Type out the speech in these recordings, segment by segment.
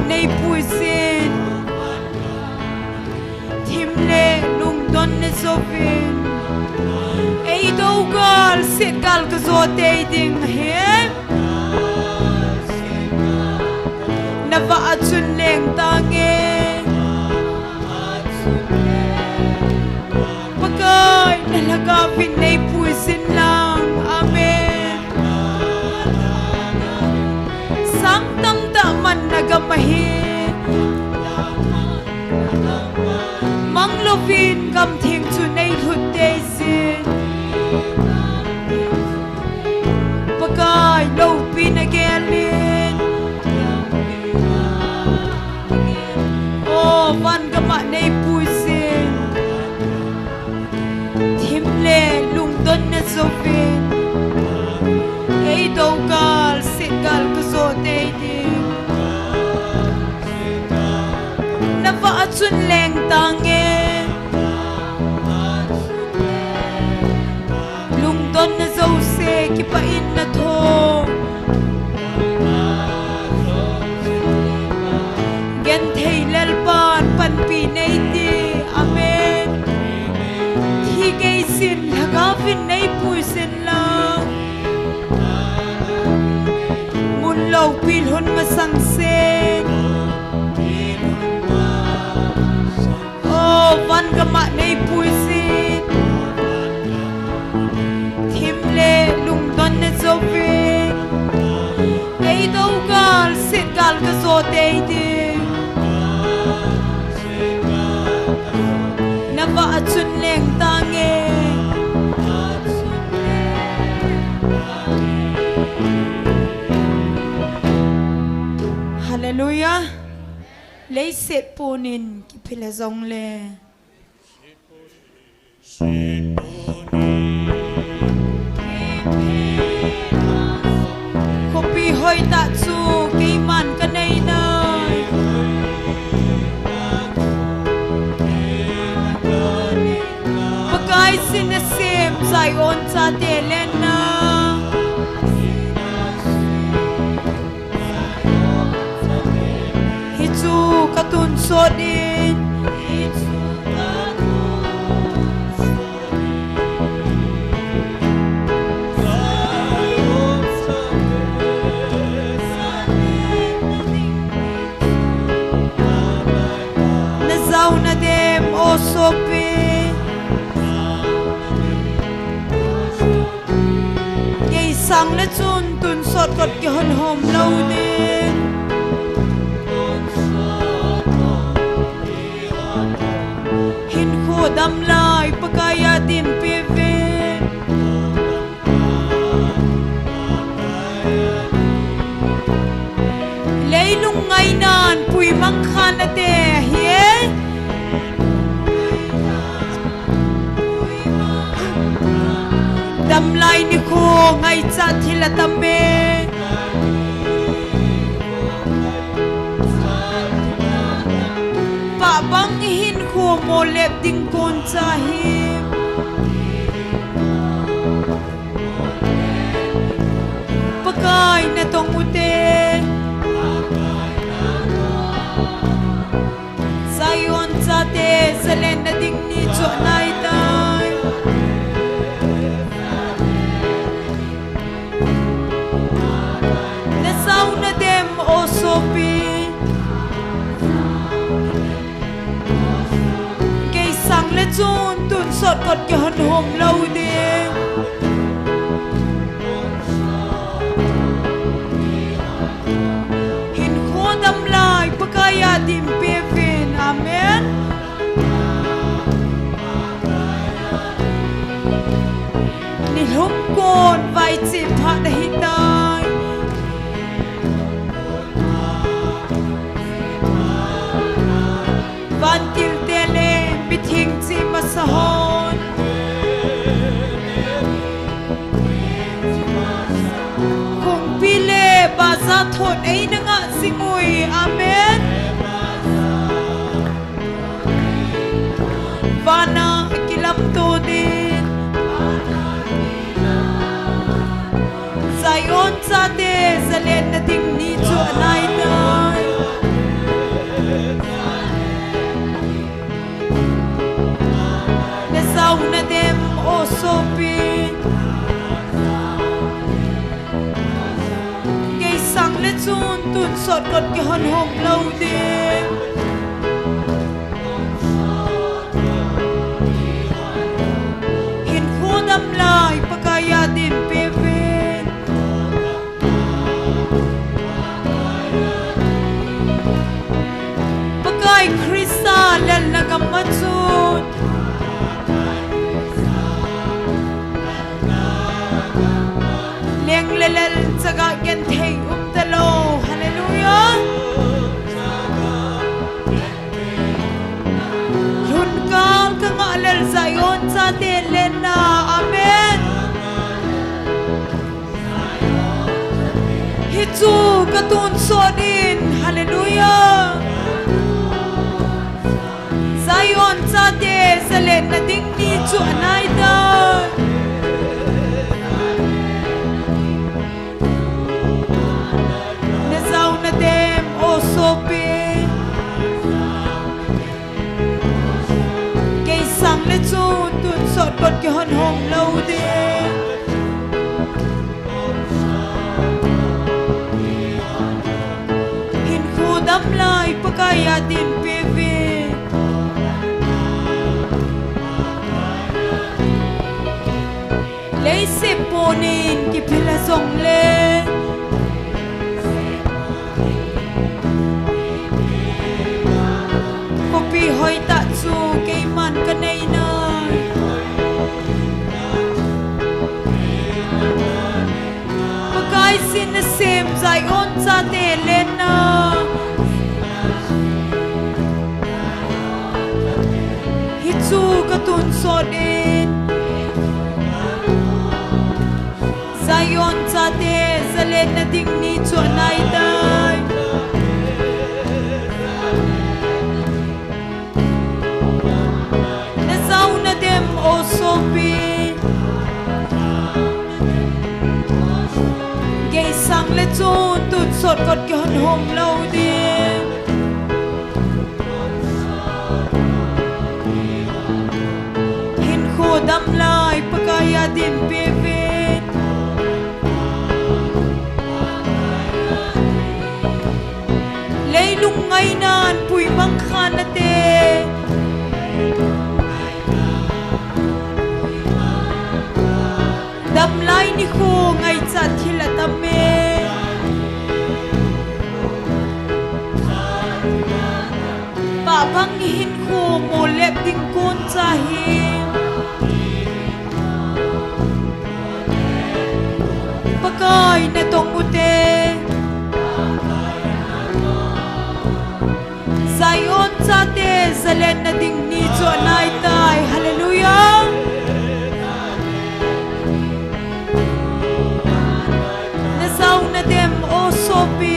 nei pui sin thim le lung don ne zovin ei do gal se gal ka zo te ding he na va achun leng tange pakai na laga pin nei pui sin lang amen sang tam ta man nagamahi mang lovin kam thing chu nei thut te sin pakai lo pin again oh van gama nei pui sin thim le lung don na zovin ei do gal se gal ka zo te ding na va achun leng tange lung don na zo se ki pa in na tho gen thei lel pan pan pi nei ti amen hi ge sin laga vin nei pui sin lang mun lo pil hon ma sang sen oh van gama nei pui sin thim le lung don ne zovin ei do gal sit gal ka zo te ding na va achun leng tange hallelujah lấy set ponin ki phila zong le copy hoi ta chu ke man ka nei nai pakai sin a sem zai on cha te len na hi chu katun so din na zau na dem o so pe sang na chun tun sot kot ki hon hom lo din hin kho dam lai pakaya din pe ve leilung ngai nan pui mang khan ate he dam lai ni kho ngai cha thila tamme pa bang hin kho mo lep ding kon cha hi pakai na tong ute sayon cha te salen na ding ni cho nai tai na dem o sopi ke sang le chun tun sot kot ke hon hom lo ding hin kho dam lai pakaya dim pe vin amen ni hum kon vai chi pha da hi tai van til tele bithing chi masahon kong pile baza thon ei nanga singui amen vana kilam to din zayon cha de zalen na ding ni chu anai nai tuôn sọt cột cái hòn hồng lâu đêm hin khu đâm lại pakaya din peven pakai krisa lal nagamatsun leng lelal saga gen thei talo hallelujah yun kang kangalal Zion sa atin lena amen hitsu katun sodin hallelujah Zion sa atin sa lena ding ni chu anay dan dem o sopi cây sang lên chu tuôn sọt bọt cái hòn hồng lâu đêm hin khu đâm lại pakaya din pevi lấy xếp ponin ki pila song lên kopi hoi ta chu kei man ka nei na pakai sin na sem zai on cha te len na hi chu ka tun so din zai on cha te zalen na ding ni chu nai dai o sopi gay sang le chun tut sot kot ki hon hom lo din hin kho dam lai pakaya din peven leilung ngai nan pui mang khan na te đâm lại ni khô ngày chặt thì là tâm mê bà văng hin khô mồ lẹp tình côn cha hin pakai na tong ute Zion cha te zalen na ding ni cho nai tai hallelujah na dem o sopi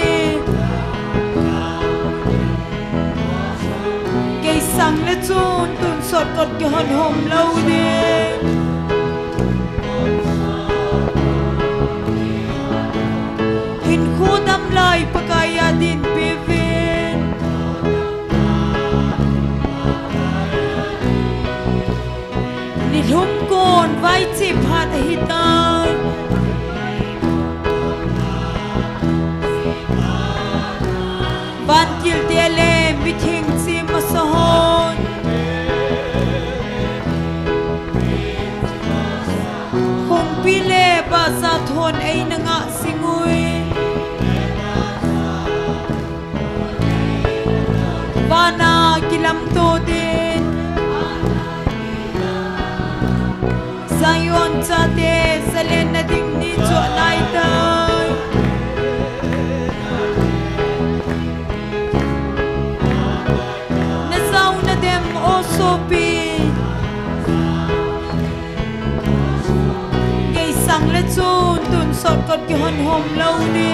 kay sang le chun tun sot kot ki hon hom lo de hin khu dam lai pakaya din peven ni lum kon vai chi phat hitai ban til tele mi thing si masahon hong pile ba sa thon ei nanga singui bana kilam to din Zion cha te salen na ding ni cho nai tai dem o sopi gay sang le chun tun sot kot ki hon hom lo ni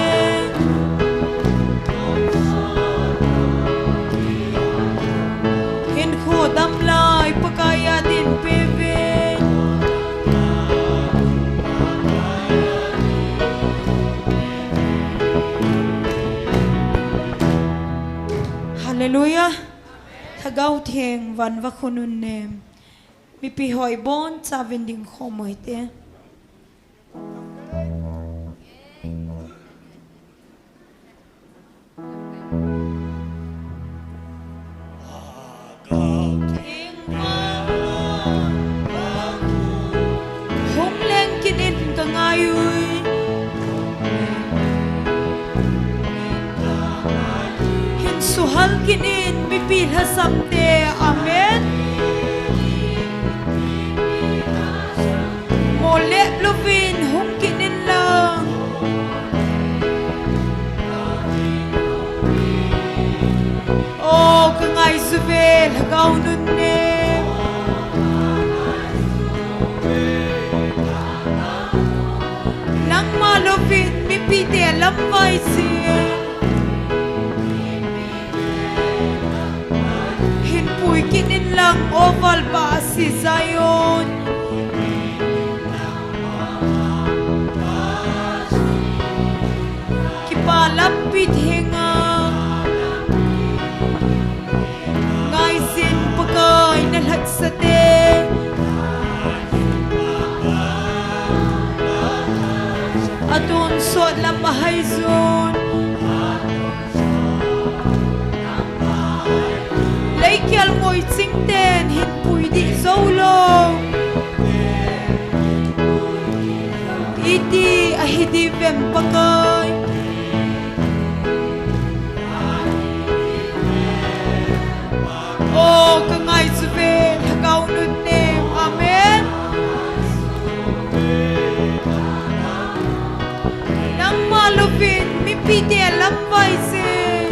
hin kho dam lai pakaya din peven hallelujah thagau theng van va khunun nem mi pi hoi bon cha vending khomoi te suhal kinin mipilha samte. Amen. Mole lovin hong kinin lang. Oh kangay zuvel hagaw nun ne. Nang malovin mipite lambay siya. Hinpuy kinin lang oval ba si Zion. Kipalapit hinga. Ngay sin pagay nalhat sa te. Atun so lamahay zon. Laikyal mo'y tsingten, hinpuy di zolo. Iti ahidi vempagay. Oh, kangay zuvel, hagaw nun nem. Amen. Nang malupin, mipiti alambay sin.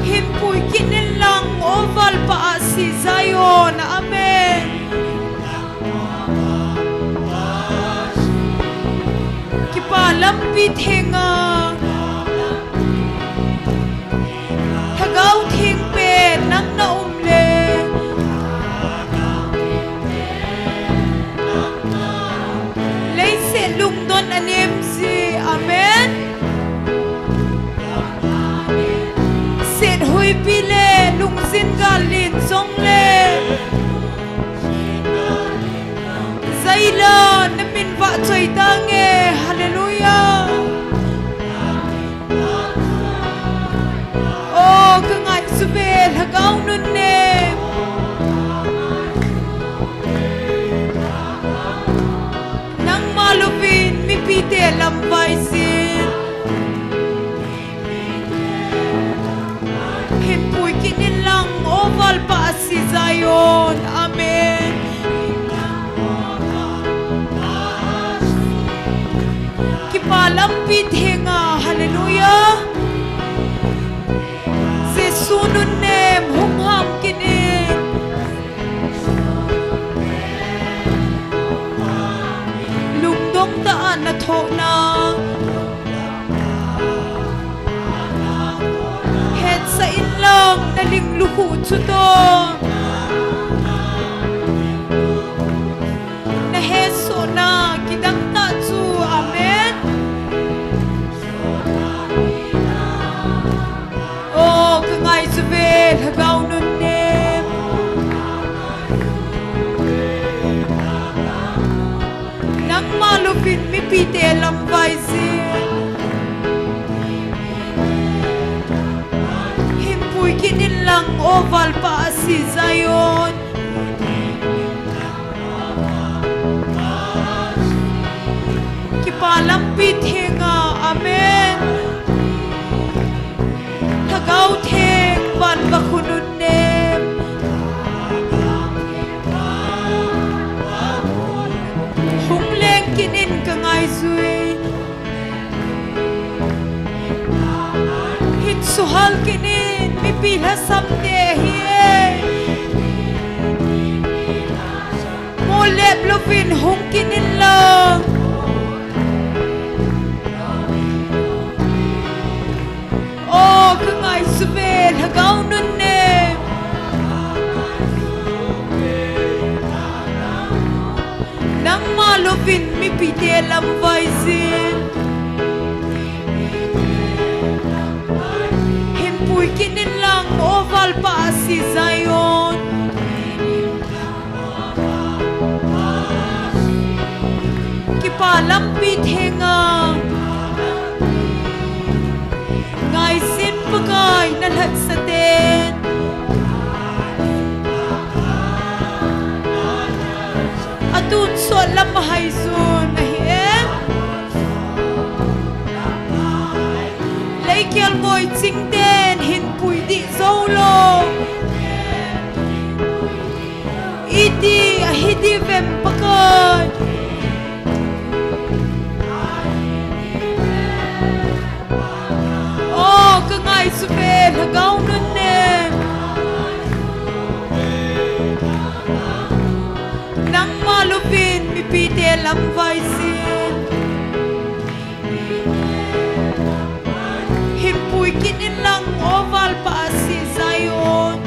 Hinpuy kinilang oval pa si Zion. Amen. Kipalampit hinga. Hagaw tingpe nang naumle. Layse lungdon anim si. Amen. Sen huy pile lungsin galin zongle. Zayla namin ba choy tange. Hallelujah. Oh kangay subel hagaw nun nem. Nang malupin mipite lambay sin. Hinpuy kinilang oval pa si Zion. Amen. Kipalampit hinga. Hallelujah. Sunun nem hungham kinin. Lungdong taan na to na. Het sa inlang naling luhut suto. Naheso na kidang tatsu. Amen. Oh kangay zuvel hagaw nun nem. Nang malupin mipite lambay sin. Hinpuy kinilang oval pa si Zion. Kipalampit hinga. Amen. Hagaw ting ban bakunun nem. Humleng kinin kangay zui. Hitsuhal kinin mipila samde hiye. Molep lupin hung kinin lang. Oh kangay subel hagaw nun nem. Nang malupin mipite lambay sin. Hinpuy kinin lang oval pa si Zion. Kipalampit hinga. Ngay sin pagay nalhat sa ten. Atun so lamahay zon ahiem. ngay kiel ngồi chính tên hin pui đi dâu lo iti ahidi vem pakai oh ka ngai su ve la gau nun ne nang malupin mi pite lam vai sin himpui kinin lang oval pa si Zion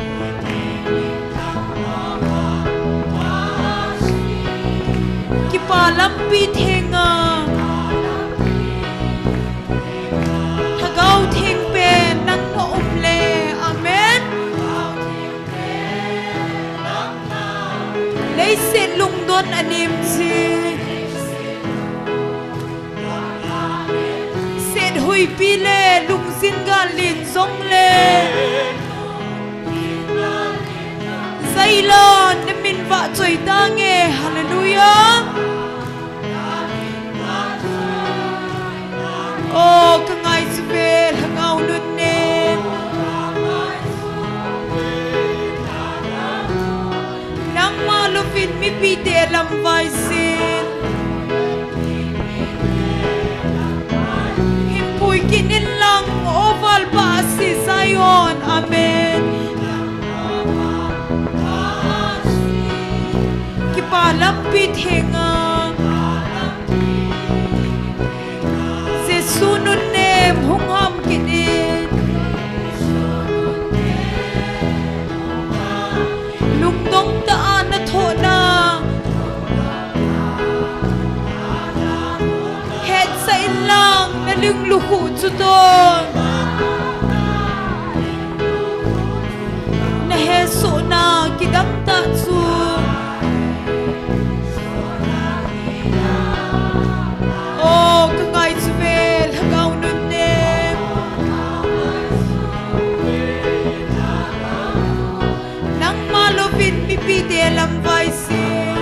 kipalampit henga hagaw thing pen nang noumle amen lấy sen lung don anim si sen hui pile lung sin galin song le Zailon na min va choi tange hallelujah oh ka ngai su ve hangau nun ne nang malupin mi pite lam vai sin himpui kinin lang oval pa si Zion amen kipalampit henga sunun nem hungham kinin lungdong taan na thona het sa ilang na lungluhu chudon na heso na kidam ta chu oh kangai suvel hagaw nun nem nang malupin pipite lam vai sin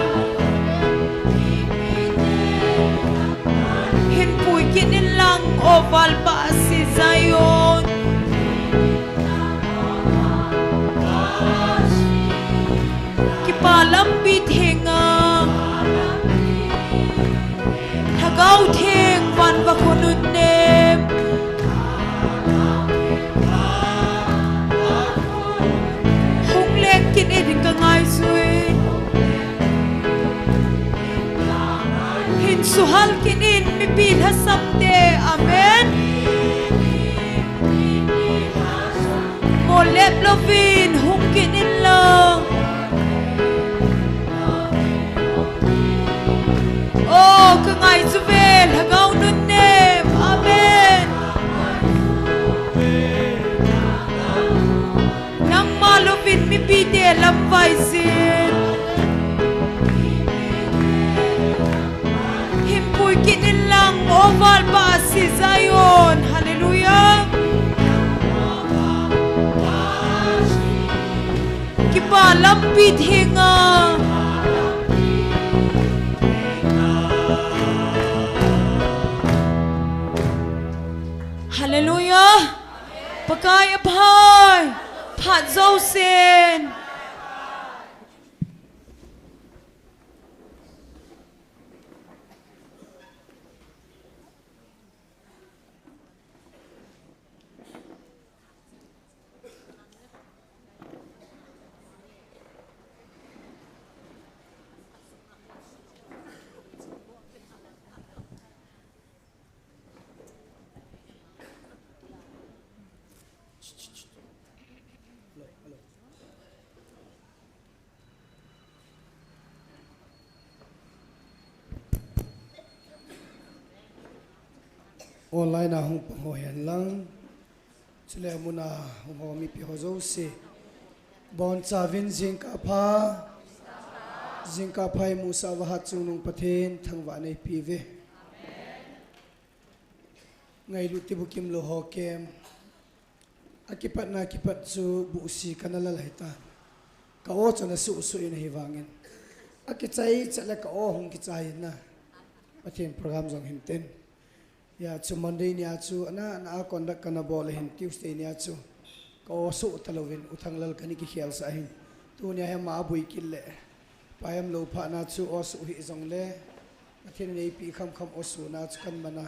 hinpui kinin lang oval pa si Zion kipalampit henga hagaw theng van va khonun nem hung lek kin edin ka ngai sui hin suhal kin in mi pil hasam te amen mo lep lovin hung kin in lang oh ka ngai su vel hagaw nun nem amen nang malupin mi pite lam vai sin himpui kinin lang oval pa si Zion hallelujah kipalampit henga hallelujah pakai apai phat zau sen online na hung pangoyan lang chule muna hung mi pi hozo se bon chavin jingka phai musa wa chunung pathen thangwa nei pi ve ngai lu ti bukim lo ho kem akipat na kipat su bu si kanala laita ka o chana su su in hiwangin akichai chala ka o hung kichai na pathen program jong himten ya chu Monday nia chu na conduct kana bol hin Tuesday nia chu ko su talovin uthanglal kani ki khial sa hin tu nia he ma bui kille payam lo pha na chu o su hi zong le athin nei pi kham kham o su na chu kan mana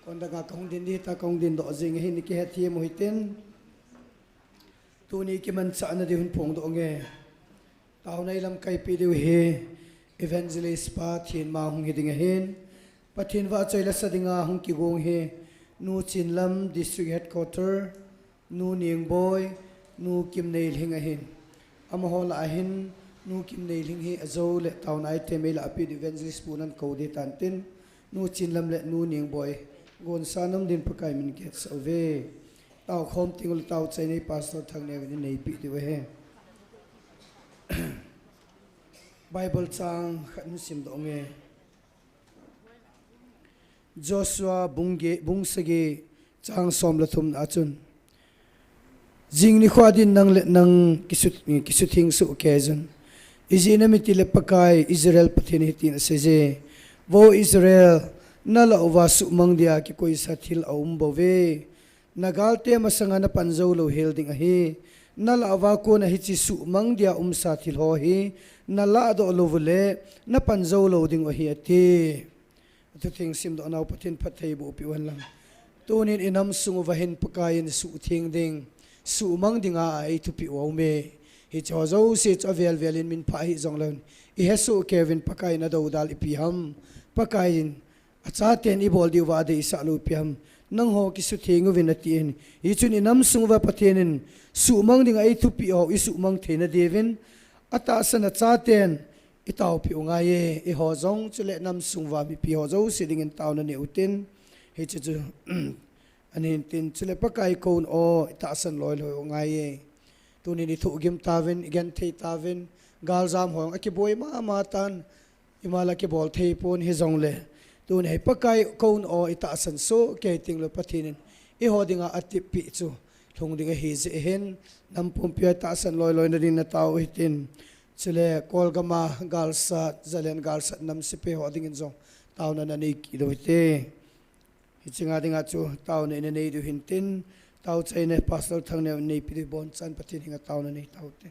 conduct ga kaung din di ta kaung din do jing hin ki he thi mo hitin tu ni ki man sa na di hun phong do nge tao nei lam kai pi di he evangelist pa thin ma hung hiding hin pathin wa chaila sadinga hung ki gong he nu chinlam district headquarter nu ning boy nu kim nei hing a hin amhol a hin nu kim nei hing hi azo le taw nai te mela api evangelist punan ko de tan tin nu chinlam le nu ning boy gon sanam din pakai min ke sove taw khom tingul taw chai nei pastor thang ne nei pi di we he Bible chang khan sim do nge Joshua bungsage chang som la thum achun jing ni khwadin nang le nang kisut thing su occasion izina mi tile pakai Israel pathin hitin seje wo Israel nala wa su mangdia ki koi sathil aum bove nagal te masanga na panzo lo helding a hi nala wa ko na hi chi su mangdia sathil ho hi nala do lo vule na panzo lo ding o hi ati tu thing sim do naw pathin phathei bu pi wan lang tunin inam sungu vahin pakayin su thing ding su mang dinga ai tu pi o me hi chozo se chavel velin min pha hi jonglon I hesu kevin pakayin na do dal ipi ham pakayin acha ten I bol di wa de isa lu pi ham nang ho ki su thingu vin atin hi chun inam sungu va pathenin su mang dinga ai tu pi o isu mang thena devin ata sana cha ten itaw pi unga ye I ho zong chule nam sungwa mi pi ho zo sitting in town ani utin he chu ani tin chule pakai kon o ita san loi loi unga ye tuni ni thu gim tawin again thei tawin gal jam hong aki boy ma tan imala ki bol thei pon he zong le tuni he pakai kon o ita san so ke ting lo pathinin I ho dinga ati pi chu thung dinga hi je hen nam pum pi ta san loi loi na din na taw hitin chile kolgama galsa zalen galsa nam sipe ho ding in zong taw na ni ki do te hichinga dinga chu taw ne nei du hintin taw chaine pastor thang ne nei pi bon chan pathin hinga taw na nei taw te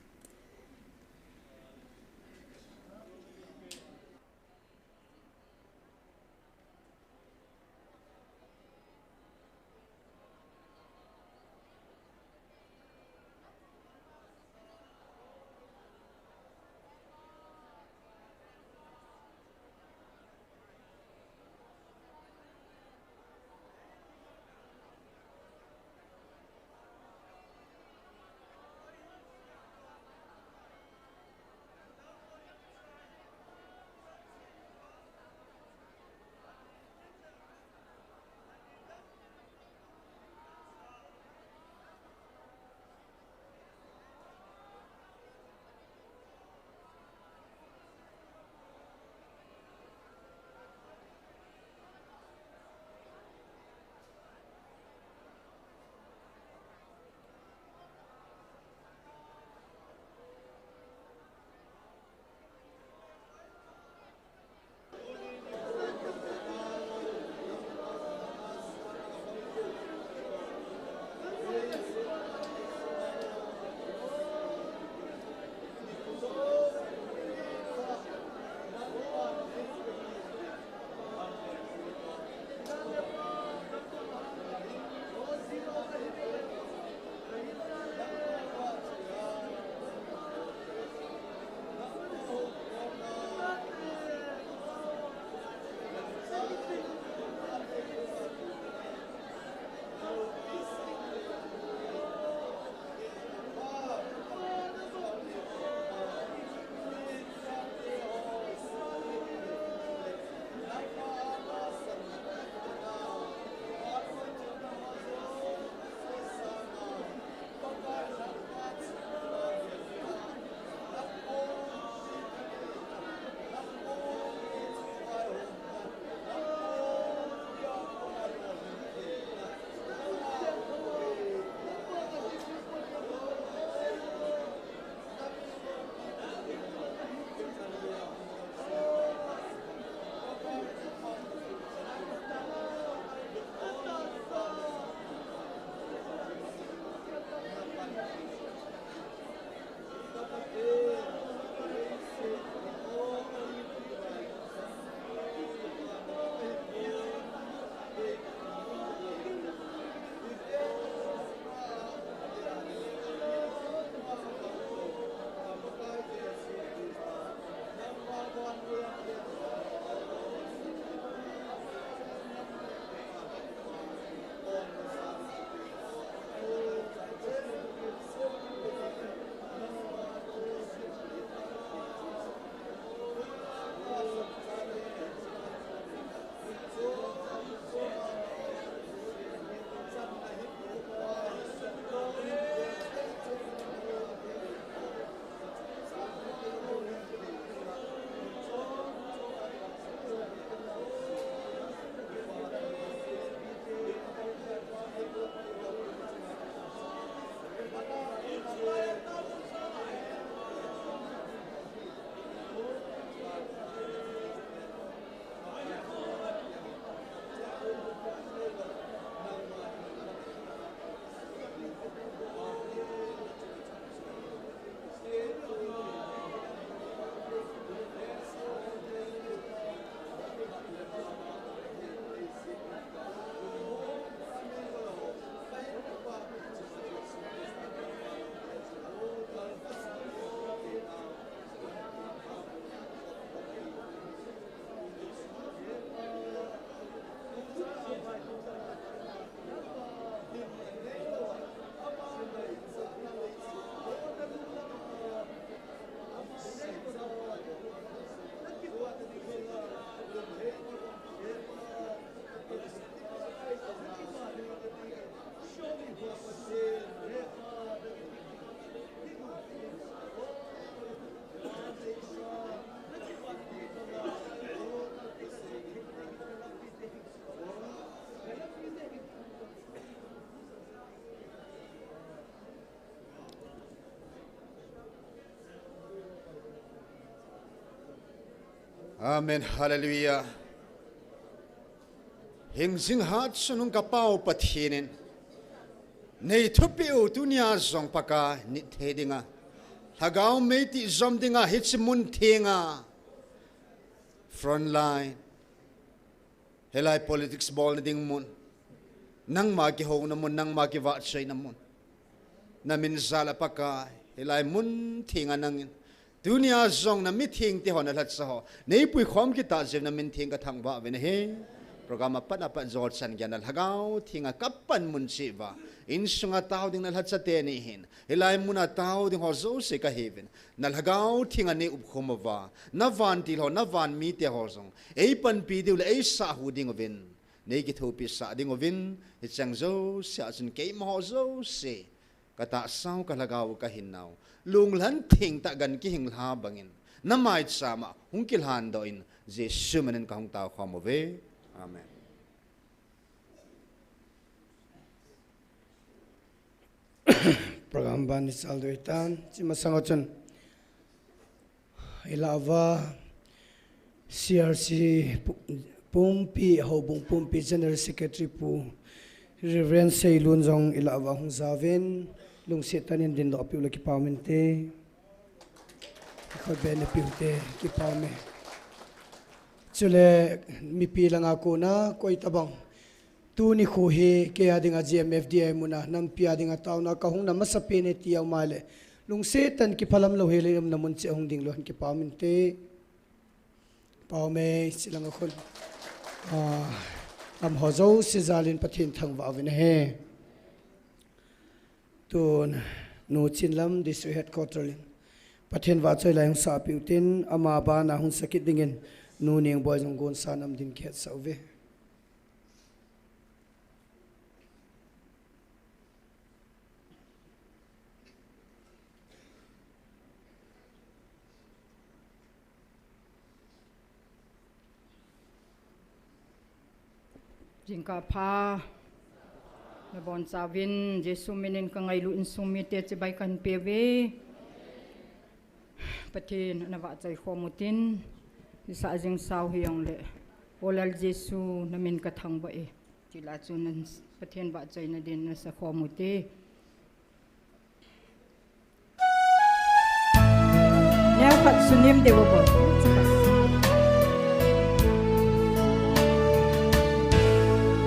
Amen. Hallelujah. Hình sinh hát sunung kapao pathinin. Nei thupiu dunia zong paka ni thedinga. Thagao meiti zom dinga hitsimun thinga. Frontline. Helai politics ball na ding mun. Nang maki ho na mun, nang maki vatsay na mun. Namin zala paka helai mun thinga nangin. Dunia zong na meeting ti hon alat sa ho. Nei pui khom kita jev na meeting ka thang ba ven he. Programa pa na pa zot san gyan alhagaw tinga kapan mun siva. Insunga tao ding nalhat sa tenihin. Hilay muna tao ding ho zo se ka heaven. Nalhagaw tinga ni ubkhumava. Na van til ho na van mi te ho zong. Ei pan pi diu le ei sa hu ding ovin. Nei ki thopi sa ding ovin. Hitsang zo sia sun kei mo zo se. Kata sao kalagaw ka hinaw. Lunglan ting ta gan ki hingla bangin. Namait sama hungkilhan doin. Jesu manen ka hung tao khomove. Amen. Program ban isal do itan cima sangochon ilava CRC Pumpi Hobung Pumpi General Secretary pu Reverend Sailun Jong ilava hung zaven lung setanin din do apiula ki pamente ko benefite ki pame chule mi pilang ako na ko itabang tu ni ko he ke ading a GMFDI muna nang pia ding ataw na kahung na masapine tiyaw male lung setan ki palam lo hele na mun che hong ding lohan ki pamente pawme silang akon am hozo si zalin pathin thang wa ven he tun no chinlam district headquarter pathin wa choi lai sa piutin ama ba na hun sakit dingin nu ning boy jong gon sanam din khet sauve jingka pha na bon savin jesu menen ka ngai lu in sumite che bai kan peve patin na wa chai khomutin sa jing sau hiang le olal jesu na min ka thang ba e chila chunan patin wa chai na din na sa khomute ne khat sunim dewo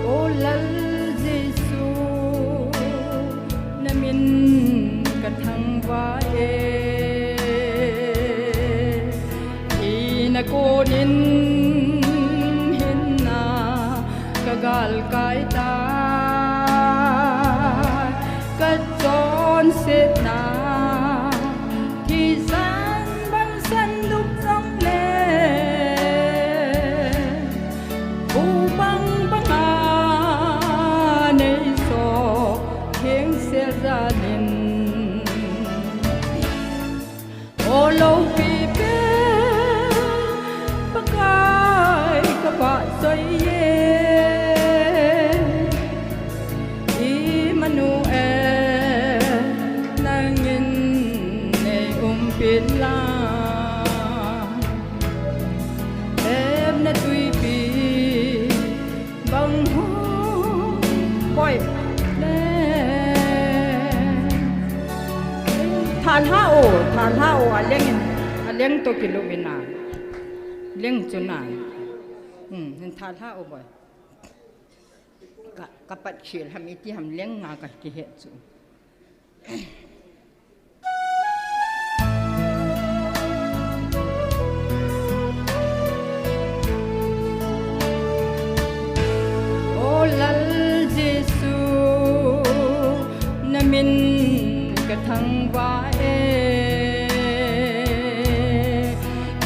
bo lal Jesu namin kathang wa e inakonin hinna kagal kai ta katon se na ki san ban san luk trong le bang gia đình ô lâu vì biết bắc ai các bạn xây Emmanuel thal ha o aleng to kilomina leng chuna nen thal ha o boy ka pat khil ham iti ham leng nga ka ki he chu lal Giêsu na min ka thang va e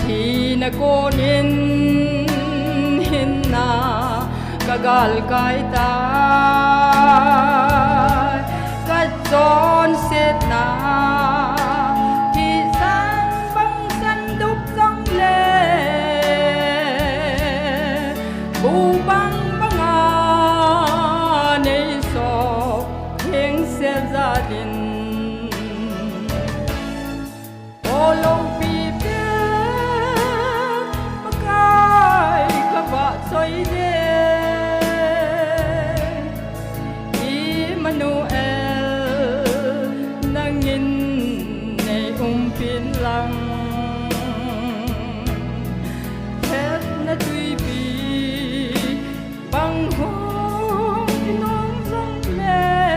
thì na con in hin na ka gal kai ta ka chon set na thì san băng san đúc dòng lệ bu băng gia đình ô lâu bị biết mà cái các bạn xoay đê Emmanuel nang nhìn này pin lăng hết na tuy bị bằng hôn nông dòng lệ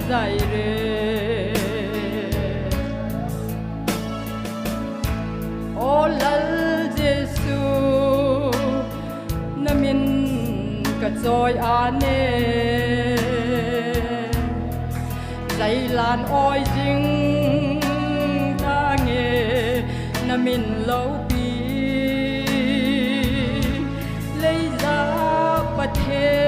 dài re ô lal Giêsu na min ka choi ane dai lan oi jing ta nghe na min lâu pi lấy ra bắt thế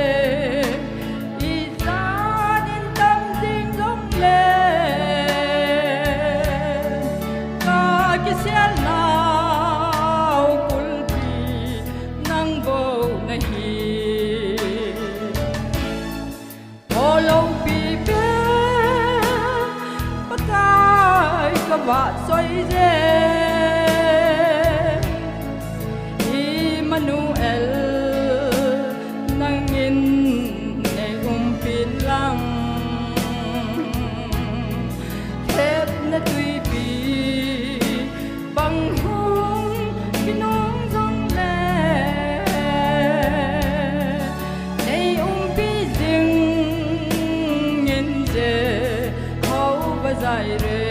xiên nào kulpi nang vô nahi ô lâu pi bé bắt tay các bạn xoay dê Emmanuel nang nhìn này pin lăng hết na tuy bằng hôn khi nóng dòng lệ này bi dừng nhìn dê hậu và dài rê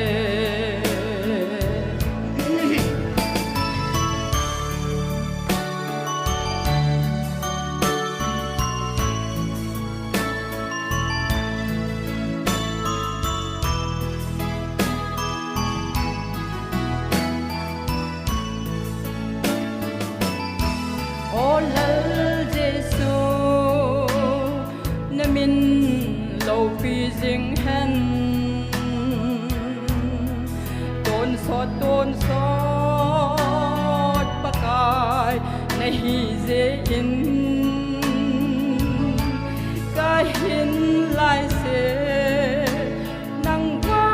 ô lal Giêsu na min lâu phi ding hen tôn sót pakai na hi dê in ka hin lai se nang wa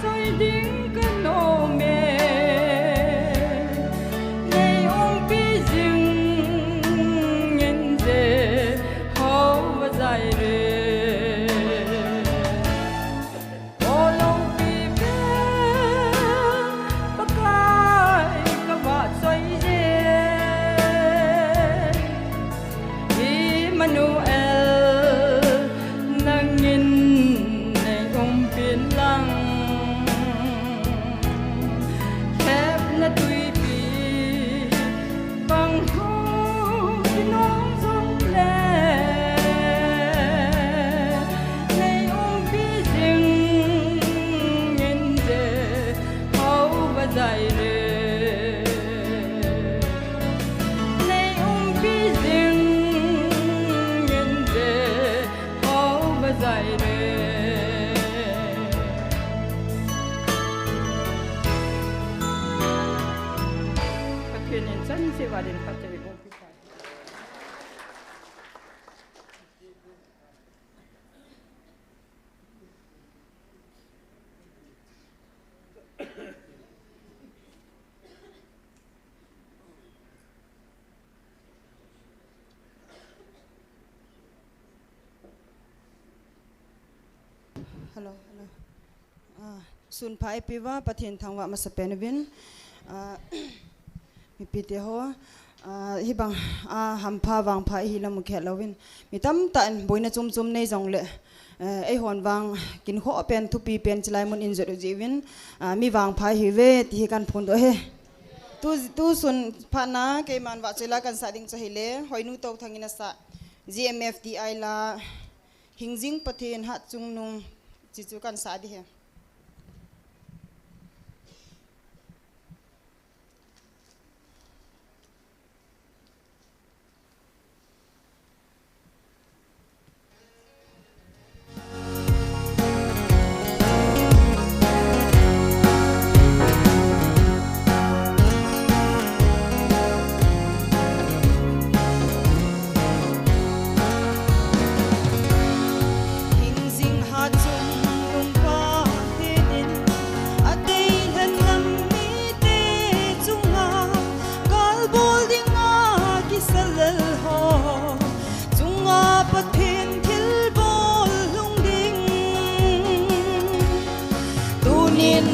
sai ding ka no me dài re ô lâu bị bé bắt tay các bạn xoay dê Emmanuel nang nhìn này pin lăng khép na tuy bị bằng hôn khi nóng dòng lệ dài re này bi dừng nhìn dê hậu và dài re các thiên nhiên chân sẽ vào đến phát triển công ty hello sun phai piwa pathin thangwa ma sapenvin mi pite ho hi bang ham pha wang pha hi lam khelawin mi tam tan boina chum chum nei jong le ei hon wang kin kho pen thu pi pen chlai mun in zeru jiwin mi wang pha hi ve ti kan phun do he tu sun pha na ke man wa chela kan sa ding chahile hoinu to thangina sa GMFDI la hingjing pathin ha chung nung chi chu kan sa di he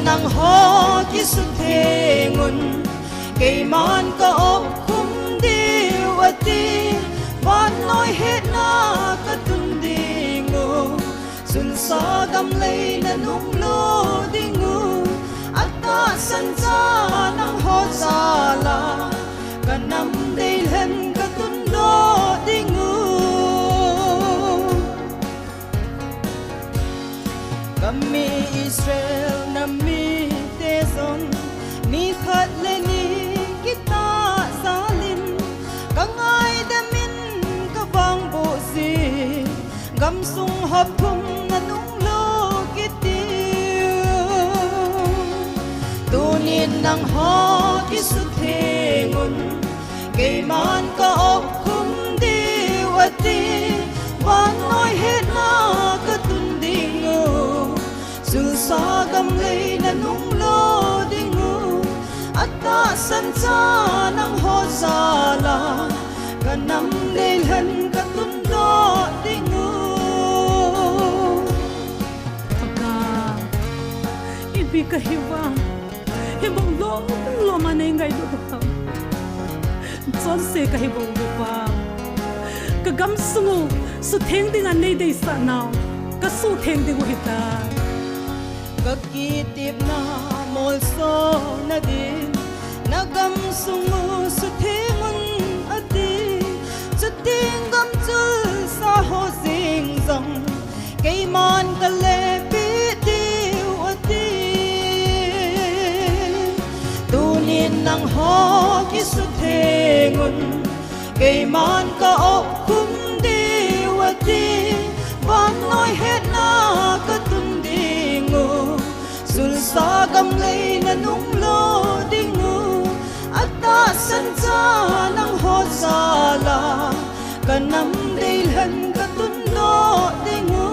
nang ho ki su the ngun ke man ka op kum diu ati van noi het na ka tun dingu sun sa gam lei na nung lo dingu atta san sa nang ho sa la ka nam dei hen ka tun do dingu kami Israel nami tezon mi khat le ni kita salin kangai damin ka bang bo si gam sung hap thum na nung lo kiti tunin nang ho ki su thengun ke man ka op khum diwati van noi het na ka tun dingu sul sa gam lei na nung lo dingu atta san cha nang ho sa la ka nam lei han ka tun do dingu pagka ibi ka hiwa hibong lo manengay do pa son se ka hibong do pa ka gam sungu su theng ding an nei dei sa naw ka su theng ding hita kakitip na mol so na din nagam sungu su thengun ati chuting gam chul sa ho sing zong kay man ka le pi diu ati tunin nang ho ki su thengun kay man ka op kum diu ati van noi het na ka tun dingu sul sa gam lei na nung lo dingu atta san cha nang ho sa la ka nam dei han ka tun do dingu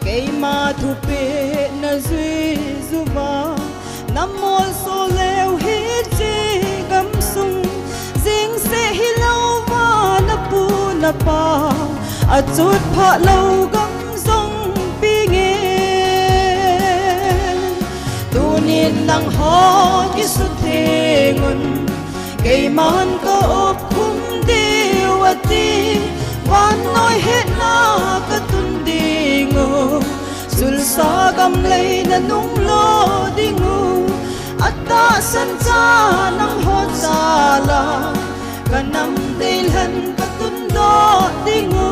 kay ma thu pe na zui zuba namol so leo hi chi gam sung jing se hi lo wa na pu na pa a chut pha lo gam song pi nge tunin nang ho ki su thengun kay man ka op khum diu ati van noi het na ka tun dingu sul sa gam lei na nung lo dingu atta san cha nang ho sa la ka nam dei han ka tun do dingu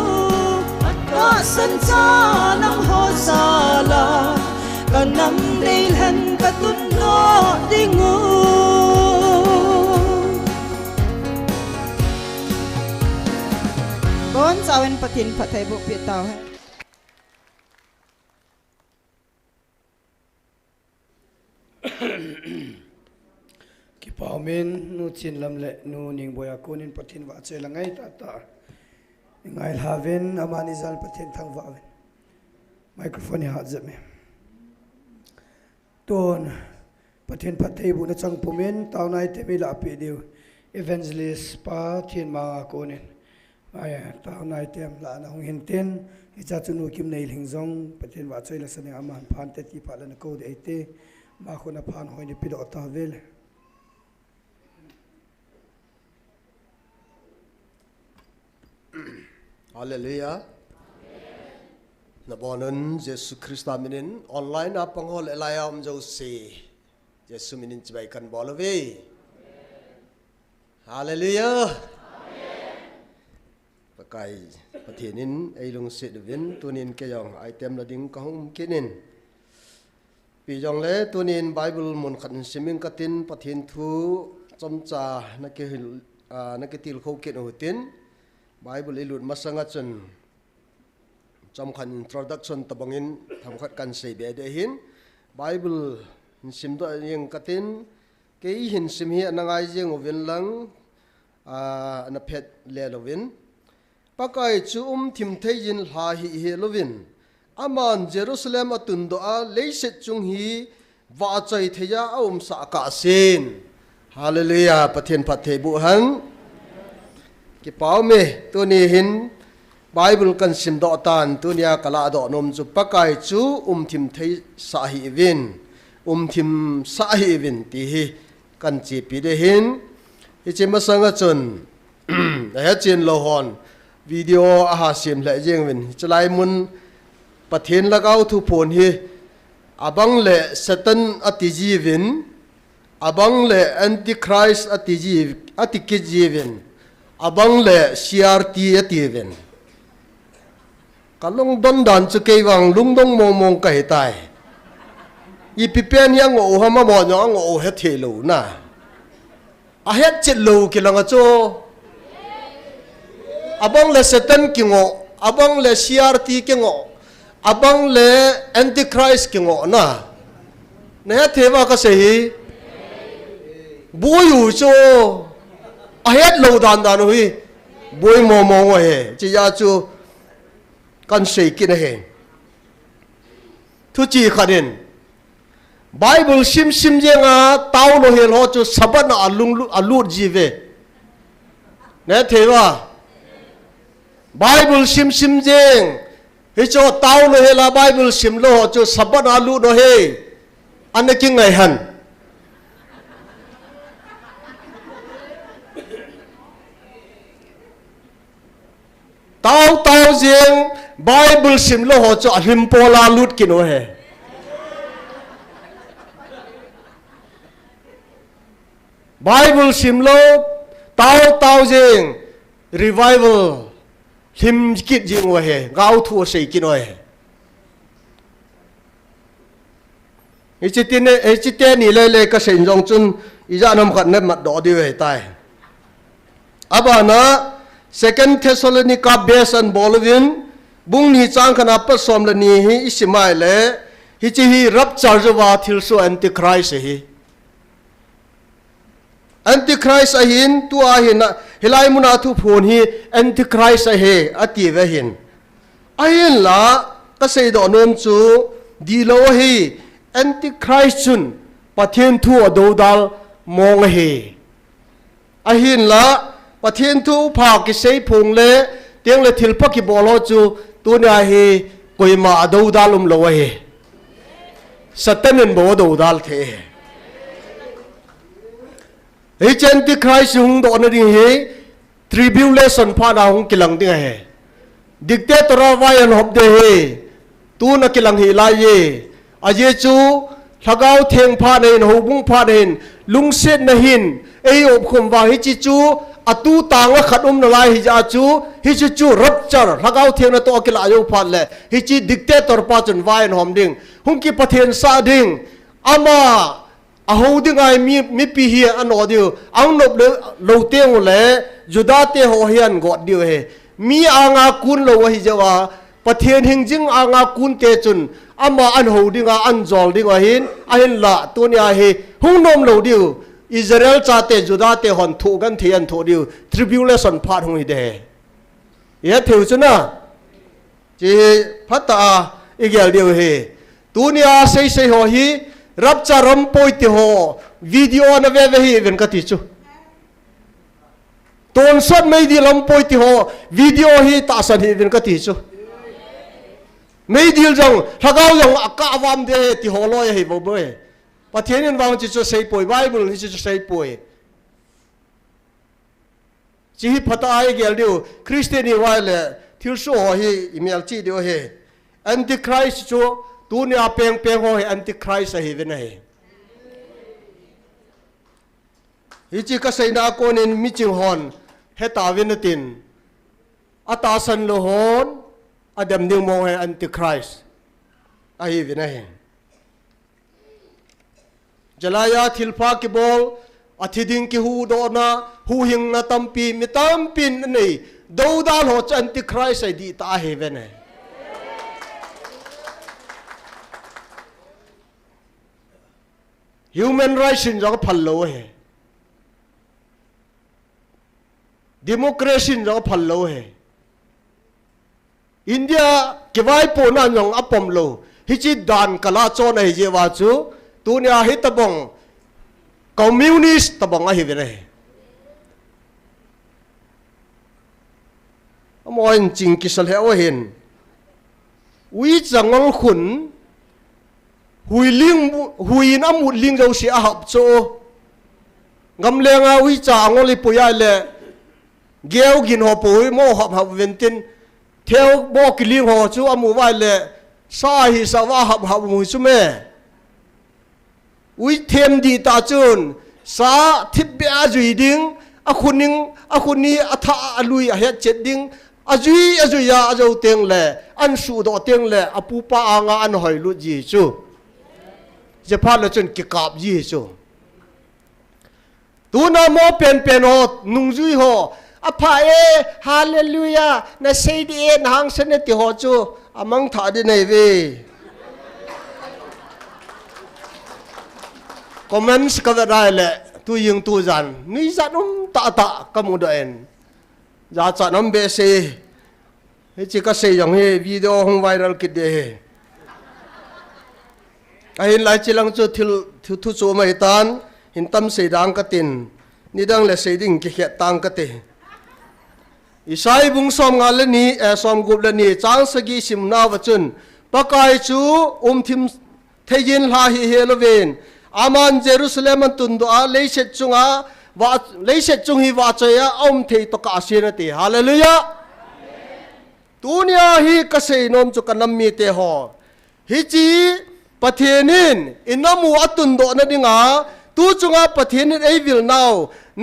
atta san cha nang ho sa la ka nam dei han ka tun do dingu bon sawen pathin phathai bu pi taw he ki paumin nu chin lam le nu ning boya kunin pathin wa che langai ta ta ngai haven amani zal pathin thang wa ven microphone ha zame ton pathin phathai bu na chang pumen taw nai te mi la pi diu evangelist pa thin ma kunin ตาวนายเต็มละนะหงเห็นเต้นอิจาจุนูกิมในหิงซงประเทศว่าใจละสนอามันผ่านเตติพาลนโกเดเตมาคนผ่านหอยในปิดอตาเวล Haleluya. Nabonon Yesu Christa minin online apangol elayam jo se. Yesu minin cibaikan bolawe. Haleluya. Pakai patinin ailung se devin tunin kayong item lading kahum kinin. Pijong le tunin Bible mun khan siming katin pathin thu chomcha naketil kho ken hutin Bible ilut masangatun jamkan introduction tabangin thamkhat kan sei be de hin Bible simdo yang katin ke hin simhi anangai jeng ovin lang ana phet le lovin pakai chu thim thein hla hi he lovin aman Jerusalem atun do a leiset chung hi wa chai theya aum sa ka sin hallelujah pathen phathe bu han ki pau me tu ni hin Bible kan sim do tan tu nia kala do nom chu pakai chu thim thei sa hi win thim sa hi win ti hi kan chi pi de hin hi che ma sanga chun ha chin lo hon video a ha sim la jeng win chlai mun pathen lagau thu phone hi abang le satan atiji win abang le antichrist atiki win abang le CRT ativen kalong don dan chu keiwang lungdong mong kai tai i pipen yang o hama mo nyong o he thelo na a het chet lo kilanga cho abang le satan kingo abang le CRT kingo abang le antichrist kingo na ne theva ka sehi boyu cho a het lo dan dan hui boy mo he chi ya chu kan sei kin he thu chi khanin Bible sim jenga taw lo hel ho chu saban alu jive ne thewa Bible sim jeng hi cho taw lo hela Bible sim lo ho chu saban alu no he an ki ngai han tao riêng Bible sim lo ho cho him pola lut kino he Bible sim lo tao riêng revival him kit jing wa he gao thu sei kino he ichite ni le ka sein jong chun ija nam khat ne mat do di we tai abana Second Thessalonica base and Bolivin bung ni chang khana pa som la ni hi isimai le hi chi hi rap charge wa thil so antichrist a hin tu a hin hilai muna thu phone hi antichrist a he ati ve hin a hin la ka sei do nom chu di lo hi antichrist chun pathen thu do dal mong he a hin la pathen thu pha ki sei phung le tiang le thil pha ki bol ho chu tu nya hi koima ado dalum lo he satan en bo do dal the he chen ti Christ hung do na ding he tribulation pha na hung kilang ding he dictator wa yan hob de he tu na kilang hi la ye a ye chu thagau theng pha nei ho bung pha nei lung set na hin ei ob khum wa hi chi chu atu tang la khatum na lai hi ja chu hi chu rupture lagau theng na to kila ayo phat le hi chi dictator pa chun vai hom ding hung ki pathen sa ding ama a ho ding ai mi pi hi an odiu ang nop le lo teng le juda te ho hian god diu he mi anga kun lo hi jawa pathen hing jing anga kun te chun ama an ho ding an jol ding hin a hin la tu nya hi hung nom lo diu Israel chate Juda te hon thu gan thian tho diu tribulation phat hung ide ye theu chuna chi phata igel diu he tunia sei ho hi rapcha ram poi ti ho video na ve hi ven ka ti chu ตอนสัตไม่ดีลำปอยที่หัววิดีโอฮีตาสันฮีเป็นกติจูไม่ดีจังถ้าเขาอย่างอากาศวันเดียที่หัวลอยให้บ่เบื่อประเทศนี้วางจิตจะใส่ป่วยไบเบิลนี่จะใส่ป่วยจีฮิพัตไอเกลเดียวคริสเตียนีไว้เลยที่สู้หัวฮีอิเมลจีเดียวเฮแอนติคริสต์จูตัวนี้อาเปียงหัวฮีแอนติคริสต์ให้เป็นไงฮิจิกษัยนาโกนินมิจิงฮอนเฮตาวินตินอาตาสันโลฮอนอดัมนิวมองให้แอนติคริสต์ไอ้เป็นไงจลายาทิลฟากิบอลอาทิดิงกิฮูโดนาฮูหิงนาตัมปีมิตัมปินนี่ดูดาลหัวจันติคริสต์ไอ้ดีตาเฮเวนhuman rights สินจะพัลโลเฮ democracy จะพัลโลเฮอินเดียเก็บไว้ปนอันยองอัปปมโลฮิจิดานกลาโจนไอเจวาจูตัวนี้ฮิตบงคอมมิวนิสต์ตบงไอเฮเวเน่มอยจริงกิสเลวเห็นวิจังงขุนหุยลิงหุยน้ำมุดลิงเราเสียหับโจงำเลงอาวิจางลิปุยาเลเกี่ยวกินหัวปุยโมหับเวนตินเที่ยวบอกลิงหัวจูอามูไว้เลยสาหิสาวะหับมุยจุเมวิเทมดีตาจุนสาทิบเบียจุยดิงอาคุณนิงอาคุณนี้อัฐาลุยเฮ็ดเจ็ดดิงอาจุยยาอาจูเตียงเลยอันสูดเตียงเลยอปูปาอ่างอันหอยลุจีจูจะพาเราจนกิกาบยี่จูตัวน้ำมอเป็นหอนุ่งจุยหออภัยฮาเลลูยาในเสดีเอ็นหางเสนติหอจูอามังถาดีในเวคอมเมนต์ก็ได้แหละตัวยิงตัวจันนี่จันตาก็มุดเอ็นจะจันน้ำเบสเฮ้ยจิกเสียงเฮวิดีโอของไวรัลกิดเดไอ้หลายจิลังจุดที่ทุจูไม่ตันหินตั้มเสียดังกตินนี่ดังเลยเสียดิ่งเกี่ยตังกติอิสายบุงสอมงานเลนี้สอมกุบเลนี้จางสกีสิมนาวจุนปากายจูทิมเทยินลาฮิเฮลเวนอามันเยรูซาเล็มตุนดอาเลเชจุงอาว่าเลเชจุงฮิวาเจียเทตกอาเซียนติฮาเลลูยาตัวนี้ฮิกเซนอมจุกันนัมมีเตหอฮิจีประเทศนี้อินามูอัตุนโดนดิงาตัวจุงอาประเทศนี้ไอวิลนาว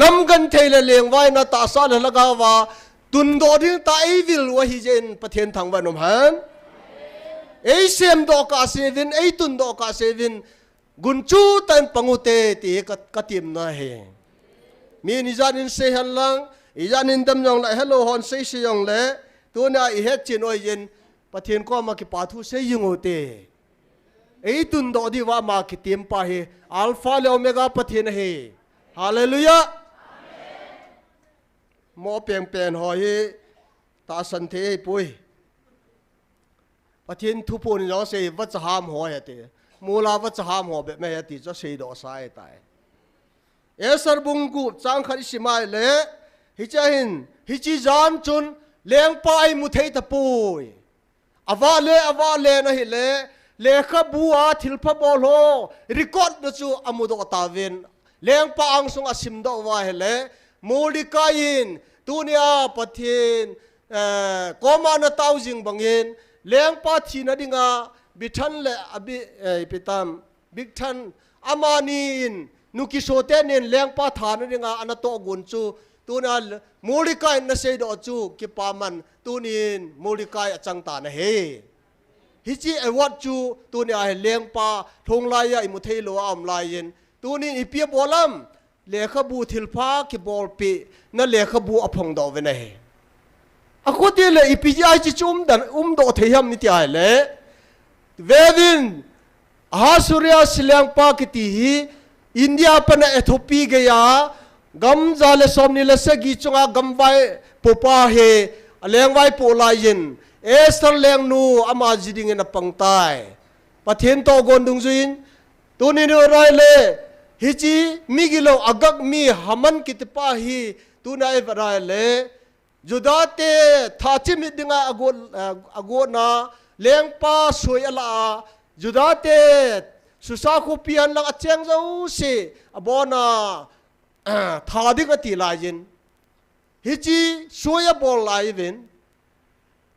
นำกันเทเลเลียงไว้นาตาซาเลลกาวาตุนโดดิ้งตาไอวิลวะฮิเจนประเทศทางวันนมฮันไอเซมโดกาเซวินไอตุนโดกาเซวินกุนจูตันปังอุเตตีกติมนาเฮมีนิจานินเซฮันลังอิจานินดำยองละฮัลโหลฮอนเซยองเละตัวนี้ไอเฮจินโอเย็นประเทศก็มาคิปาทุเซยิงอุเตไอตุนโดดีว่ามาคิเตียมปาเฮอัลฟาเลโอเมกาประเทศเฮฮาเลลูยาหมอเปียงเปียนหอยตาสันเทปุยประเทศทุพนยองเซวัชหามหอยเตมูลาวัชหามหอแบบไม่ติจะเสียดอกสายตายเอสร์บุงกูจางขัดสิมาเละฮิจาหินฮิจิจานจุนเลี้ยงไปมุทัยตะปุยอวาเลนะฮิเละเลขบัวทิลพบอลโฮรีคอร์ดดูอามุดอตาวินเลี้ยงปางสงอาสิมดอวาฮิเละมูลิกายินตุนียประเทศกอมานาตาวจิงบังยินเลี้ยงปาทีนัดิงาบิทันและอบิปิตามบิทันอามานีนนุกิโซเตนินเลี้ยงปาฐานนัดิงาอนาโตกุนจูตัวนั้นมูลิกายนัเซดอจูกิปามันตัวนี้มูลิกายจังตานะเฮฮิจิไอวัดจูตัวนี้เลี้ยงปาทงลายอิมุเทโลอัมลายินตัวนี้อีเปียบอลัมเลขบูทิลพากิบอลปีนั่นเลขบูอพงดอเวนะเฮอะก็ที่เลยอีปีไอจิจุมดันดอเทียมนิตยาเลยเววินอาสุริยาสิเลียงปากิติฮีอินเดียปนเอธิโอปีกยากัมจาเลสอมนิเลสกีจงอากัมไวปูปาเฮเลียงไวปูลายินเอสตันเลียงนูอามาจิดิงเงินปังตายประเทศโตกอนดุงจินตัวนี้ดูไรเลย hi chi mi gilo agak mi haman kitipa hi tunai varai le juda te tha chi mi dinga ago na lengpa soi ala juda te susa khu pian lang acheng zo se abona tha ding ati lajin hi chi soya bol lai vin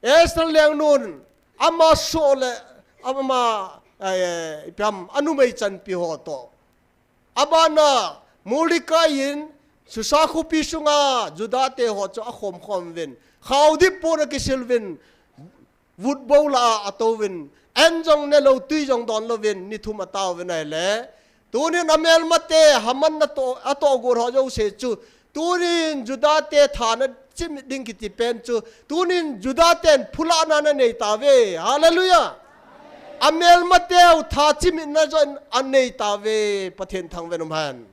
estal leng nun ama so le ama pam anumei chan pi ho to abana mulika yin susa khu pi sunga juda te ho cho khom khom vin khawdi pura ki silvin vut bola atovin enjong ne lo tui jong don lo vin ni thuma taw vin ai le tunin amel mate haman na to ato gur ho jo se chu tunin juda te thana chim ding ki ti pen chu tunin juda ten phula na na nei ta ve hallelujah amel mate tha chim na jon an nei ta ve pathen thang venum han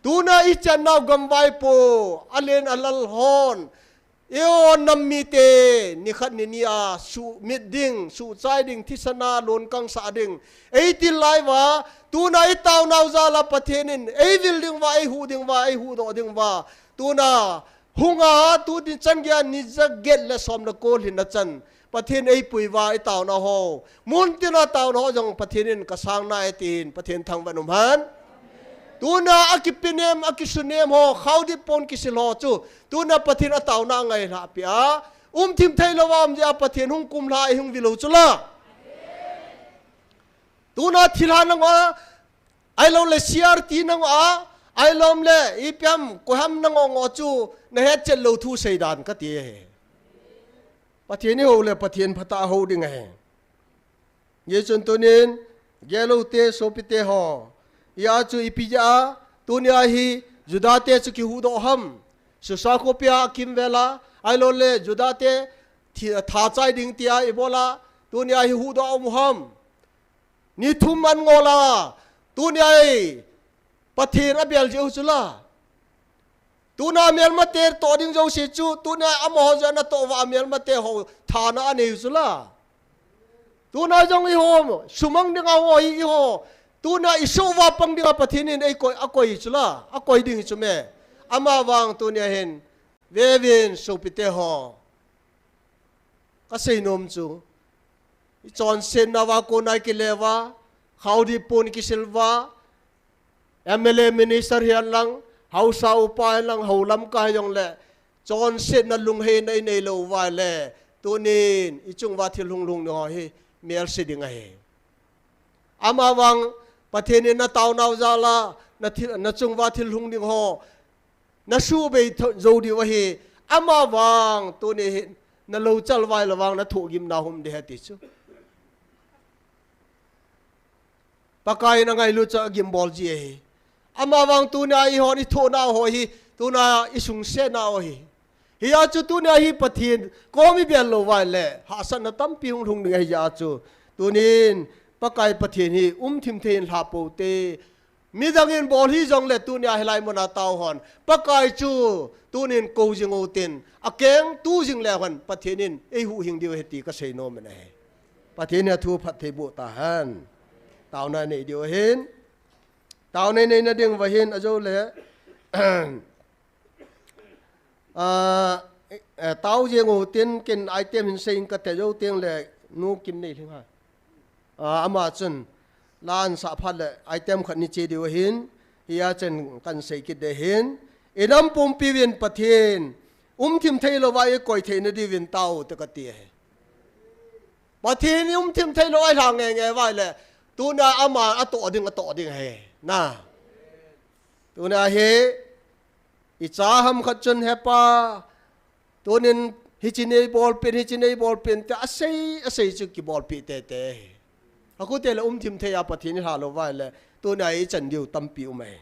tuna i chan naw gam vai po alen alal hon eo nammi te ni khat ni nia su mit ding su chai ding thisana lon kang sa ding ei til lai wa tuna i taw naw za la pathenin ei vil ding wa ei hu do ding wa tuna hunga tu din chan gya ni za get le som na kol hin na chan pathen ei pui wa i taw na ho mun tina taw na ho jong pathenin ka sang na etin pathen thang vanum han tuna akipinem akisunem ho khawdi pon kisilo chu tuna pathin ataw na ngai la pia thim thailo wam ja pathin hung kum la hung vilo chula tuna thila na wa ai lo le siar ti na wa ai lom le ipiam ko ham na ngo chu na he chel lo thu seidan ka ti pathin ho le pathin phata ho ding he ye chun tunin gelo te sopite ho ya chu ipija tunia hi judate chu ki hudo ham susa ko pia kim vela ai lo le judate tha chai ding tia ibola tunia hi hudo om ham ni thum man ngola tunia pathir abel je chula tuna mel mate to ding jo se chu tuna amo jana to wa mel mate ho thana ani chula tuna jong i ho sumang ding a ho hi ho tuna isowa pang dinga pathinin ei koi akoi chula akoi ding chume ama wang tunia hen vevin sopite ho ka seinom chu chon sen nawa ko nai ki lewa khawdi pon ki silwa MLA minister hian lang hausa upa lang haulam ka yong le chon sen na lung he nei nei lo wa le tunin ichung wa thil hung lung no hi mel sidinga he ama wang pathenin na taw naw zala na chungwa thil hung ding ho na su be zo di wa hi ama wang tu ni na lo chal wai lawang na thu gim na hum de ti chu pakai na ngai lu cha gim bol ji hi ama wang tu na i ho ni tho na ho hi tu na isung se na ho hi ya chu tu na hi pathin ko mi bel lo wai le ha san na tam pi hung hung ding ya chu tunin pakai pathin hi thim thein la po te mi dangin bol hi jong le tunia helai mona taw hon pakai chu tunin ko jing o tin akeng tu jing le hon pathinin ei hu hing dio heti ka sei no mena he pathin ha thu phat the bu ta han taw na nei dio hin taw nei nei na ding wa hin ajo le taw jing o tin kin item hin sein ka te jo tiang le nu kim nei thing ha ama chun lan sa phat le item khat ni che dio hin hiya chen kan sei ki de hin enam pum pi win pathin thim thailo wa e koi theina di win taw te ka ti he pathin thim thailo ai la nge wa le tu na ama ato ding he na tu na he i cha ham khat chun he pa tunin hi chinei bol pen ta asei chu ki bol pi te aku te le thim theya pathin ha lo wa le tu na i chan diu tam pi u mai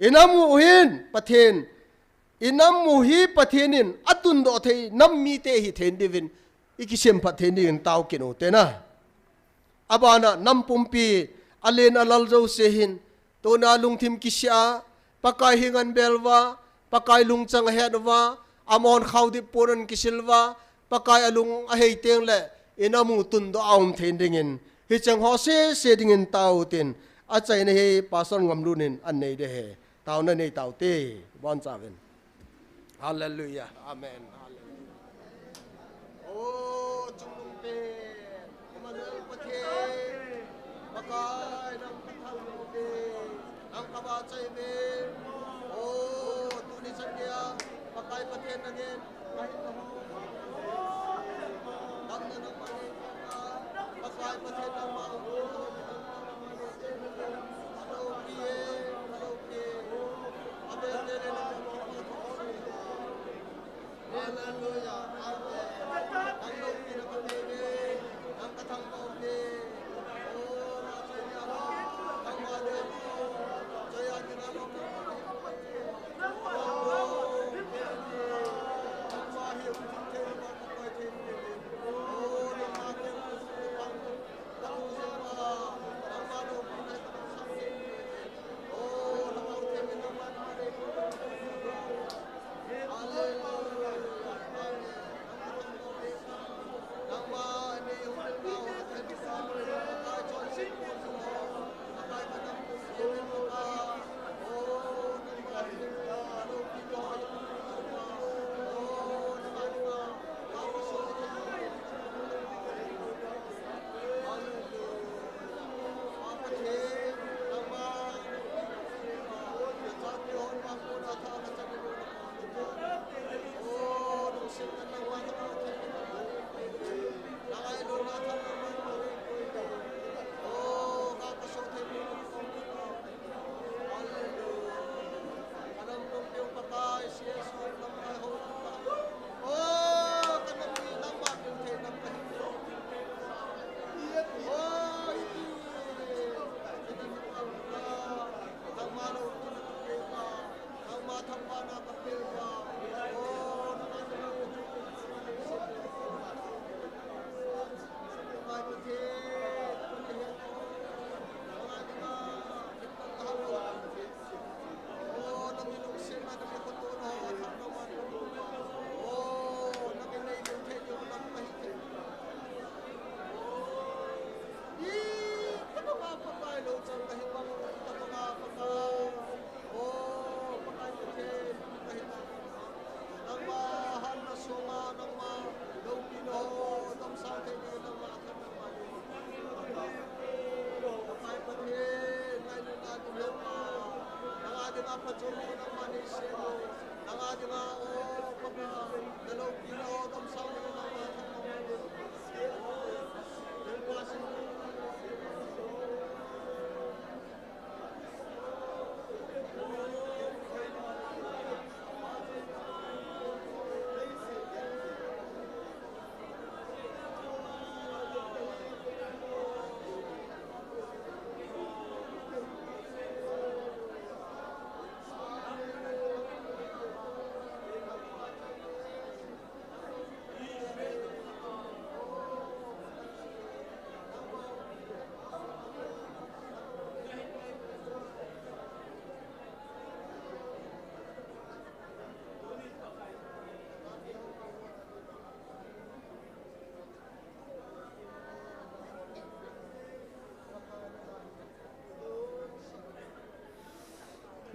inamu hin pathin inamu hi pathinin atun do thei nam mi te hi then divin ikisem pathin taw kinu te na abana nam pumpi alen alal zo se hin to na lung thim kisya pakai hingan belwa pakai lung chang hedwa amon khawdi poran kisilwa pakai alung a hei teng le inamu tun do aum then dingin hi chang ho se dingin taw tin อาใจในปาสอนงำรุนินอันในเดเฮตาวนั่นในตาวเต้บอนจาเวนฮาเลลูยาอาเมนฮาเลลูยาโอ้จุงลุงเต้มาเลือกประเทศมากายนังทางลุงเต้นังกบาใจเบโอ้ตุนิสัญญามากายประเทศนั่นเองไม่ต้องดังนั้นนังมาเลยมากายประเทศนังมาโอ้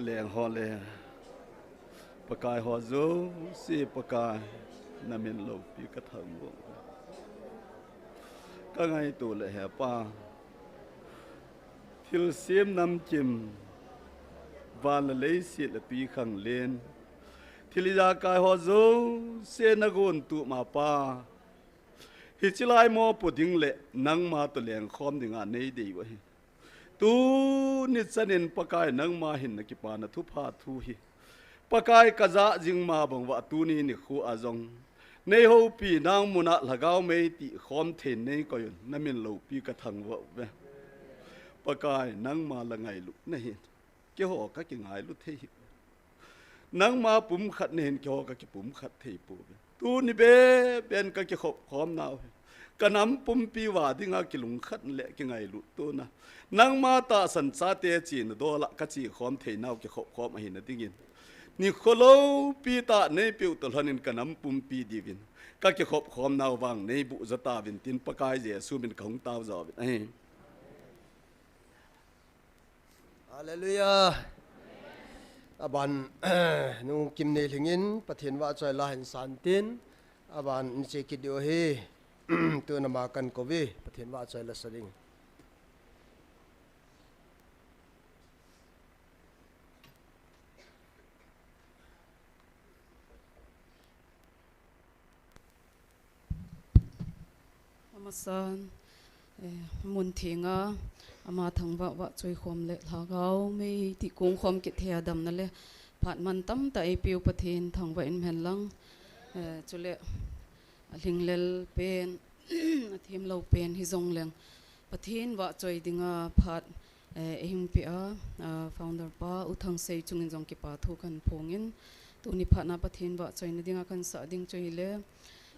แรงฮอเลปากายฮอโซสีปากายนามินโลปีกระทังวงก็ไงตัวเลยแห่ป้าทิลเสียมน้ำจิมวานละเลยเสียละปีขังเลนทิลิจากายฮอโซเสนกวนตุมาป้าฮิจิไลมอปุดิงเละนังมาตัวแรงคอมดิงานในดีวะตูนิสันินปากายนังมาหินนักิปานะทุพาทุหิปากายกะจะจิงมาบังวะตูนีนิคูอาจงในหูปีนางมุนะละกาวเมติคอมเทนในก็ยุนนั่นมินโลปีกะทังวะเวปากายนังมาละไงลุนะหินเกี่ยวหอกะกิงไงลุเทหินังมาปุ่มขัดเห็นเกี่ยวกะกิปุ่มขัดเทปูตูนี่เบเป็นกะกิขบคอมนาวกะนำปุ่มปีว่าที่งากิลุงขัดเละกิไงลุตัวนะนังมาตาสันซาเตจีนโดละกะจีคอมเทนาวกิขบคอมหินนะติงินนี่โคโลปีตาในปิวตลหันินกะนำปุ่มปีดีวินกะกิขบคอมนาววังในบุจตาวินตินปะกายเยซูเป็นของตาวจอวิน Hallelujah. Aban nung kim ne lingin pathian wa choi la hin san tin aban che ki dio hi tu na ma kan ko vi pathian wa choi la saling. Amasan mun thinga ama thangwa wa choi khom le thagau me ti kung khom ki thea dam na le phat man tam ta ai piu pathin thangwa in men lang chule ling lel pen athim lo pen hi zong leng pathin wa choi dinga phat ehing pi a founder pa uthang sei chungin jong ki pa thu kan phongin tuni phat na pathin wa choi na dinga kan sa ding choi le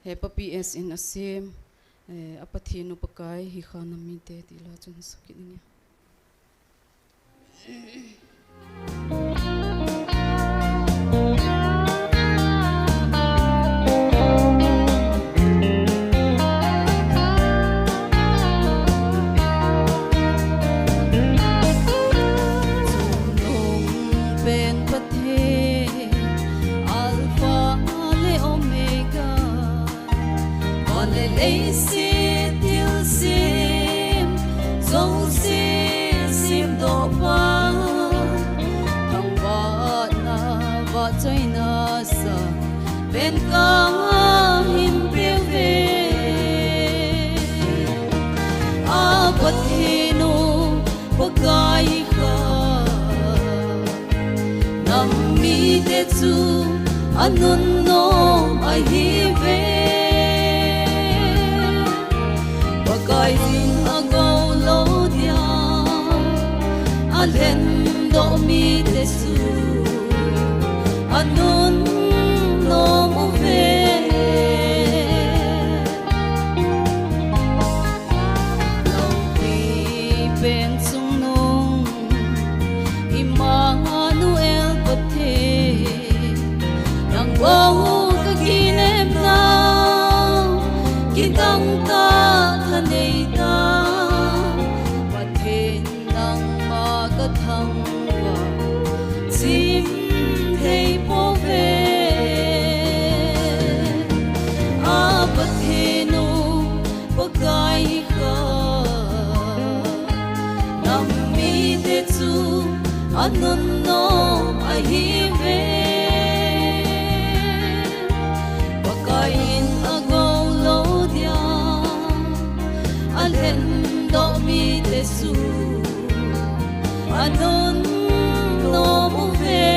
he papi es in asim apathin upakai hi khanami te tila chun sakinya bên có him biểu về bất thi nu bất gai khờ nằm mi te chu anun no ai hi về bất gai din ago lo dia alen do mi te chu anun no mu ve lo pi ben sung nong Emmanuel pathe nang wo ka kinem na kitang ta thanei ta pathe nang ma ka thang wa sim thei po ve gai kha nam mi te chu anun no ai hi ve pakai in ago lo dia alen do mi te chu anun no mu ve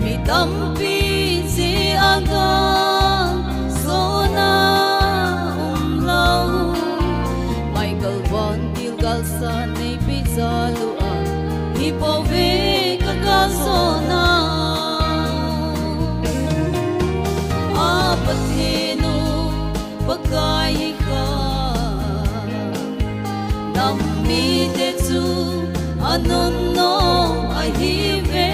mi tâm pi si aga sona lâu Michael Von Tilgal sa nei pi zalu a hi po ve ka ka sona apathinu pakai kha nam mi te chu anun no ai hi ve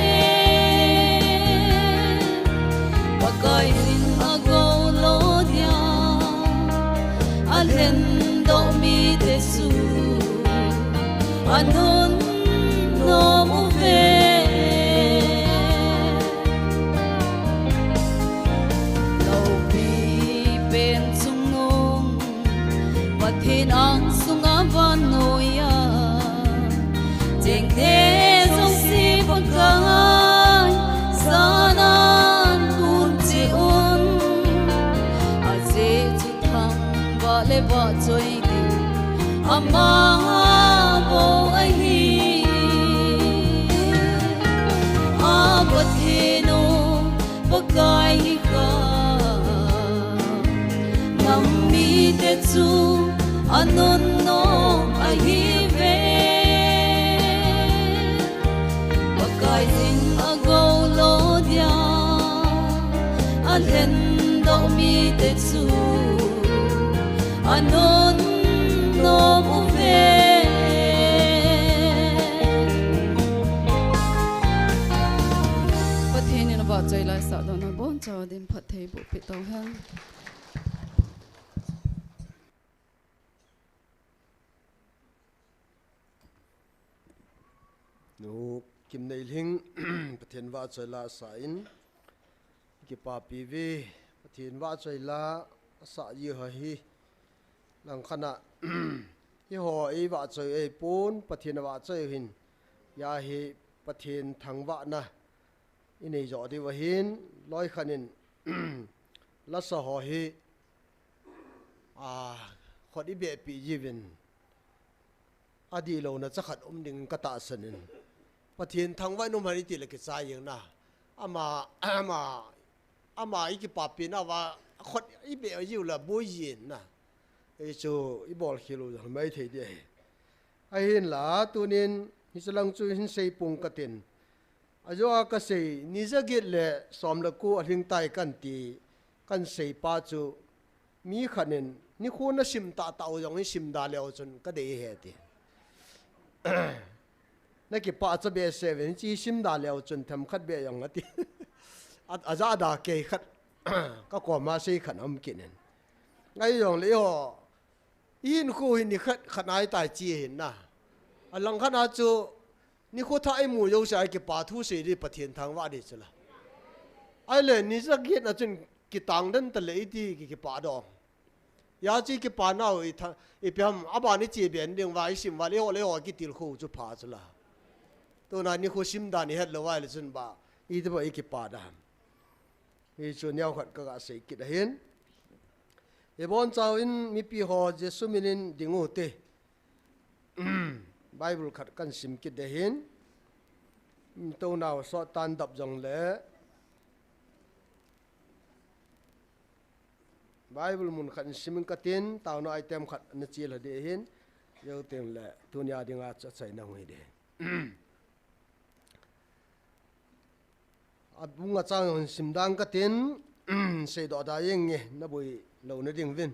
pakai sin ago lo dia alen do mi te su anun no mu ve lo pi ben sung nong pathin ang sung avan noya jeng te song si pakai sanan kun chi un a je chu thang ba le ba choi di ama bo ai hi a bo thi no pakai kha nam mi te chu anun no ai hi ve pakai sin ago lo dia an hen do mi te chu anon nom u ve pathin in ba chai lai sa do na bon cha dim phat thei bu pi to han nu kim nei ling pathin wa chai la sa in ki pa pi vi pathin wa chai la sa yi ha hi lang khana hi ho ei wa chai ei pun pathin wa chai hin ya hi pathin thang wa na inei zo di wa hin loi khanin la sa ho hi khodi be pi jivin adi lo na chakhat ding ka ta sanin pathin thang wa no mari ti le ke cha yeng na ama iki papi na wa khot i be yu la bo yin na e chu i bol khilu mai thei de ai hin la tunin hi chalang chu hin sei pung ka tin ajo ka sei ni za git le som la ku ahing tai kan ti kan sei pa chu mi khanin ni khu na sim ta taw yong hi sim da leo chun ka de he ti na ki pa cha be 7 chi sim da leo chun tham khat be yong ati aza da ke khat ka ko ma sei khan am kinen ngai yong le ho in khu hin ni khat khanai tai chi hin na alang khana chu ni khu tha ai mu yo sai ki pa thu sei ri pathian thang wa di chala ai le ni za gi na chun ki tang dan ta le ti ki pa dong ya chi ki pa na i pyam aba ni chi ben ding wa sim wa le ho ki til khu chu pha chala to na ni khu sim da ni het lo wa le chun ba i de ba i ki pa da hi chu nyao khat ka sei ki da hin e bon chao in mi pi ho jesu minin dingu te bible khat kan sim ki da hin to naw so tan dap jong le bible mun khat sim ka tin taw no item khat na chi la de hin yo tem le tunya dinga cha chai na ngoi de abunga chang simdang ka tin sei do da yeng nge na bui lo na ding vin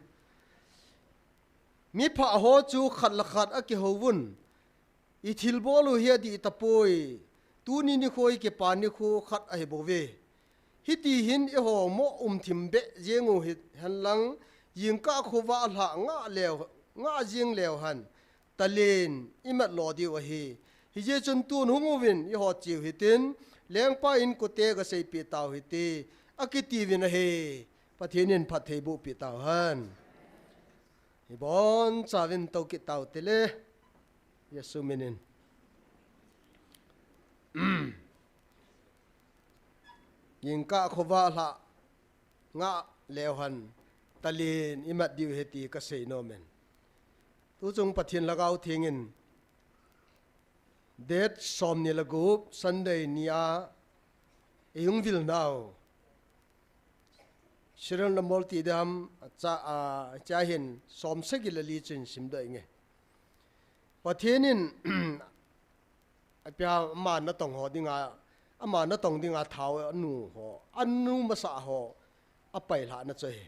mi pha ho chu khat la khat a ki hovun i thil bolu hi di tapoi tu ni ni khoi ke pa ni khu khat a he bove hi ti hin e ho mo thim be jengu hi han lang yin ka khu wa la nga jing lew han talen imat lo di wa hi je chun tu nu mu win i ho chiu hi tin leng pa in ko te ga sei pi taw hi ti akiti win he pathinin phathei bu pi taw han hi bon chawin to ki taw te le yesu minin yin ka khowa la nga lew han talin imat diu he ti ka sei no men tu chung pathin lagaw thingin det som ni lagup sunday nia yung vil now shiran na multi dam cha hin som segil li chin sim da nge pathinin apya ma na tong ho dinga ama na tong dinga thau anu ho anu masa ho apai la na choi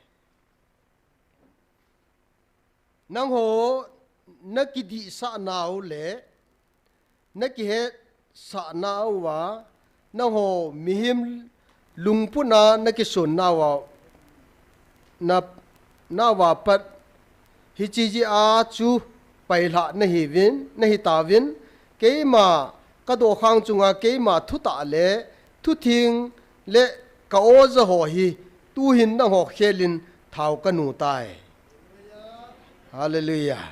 nang ho nakidi sa naw le naki he sa naw wa nang ho mihim lungpuna naki sun nawa na wa pat hichi a chu paila na hi vin na hi ta vin ke ma ka do khang chunga ke ma thu ta le thu thing le ka o za ho hi tu hin na ho khelin thau ka nu tai hallelujah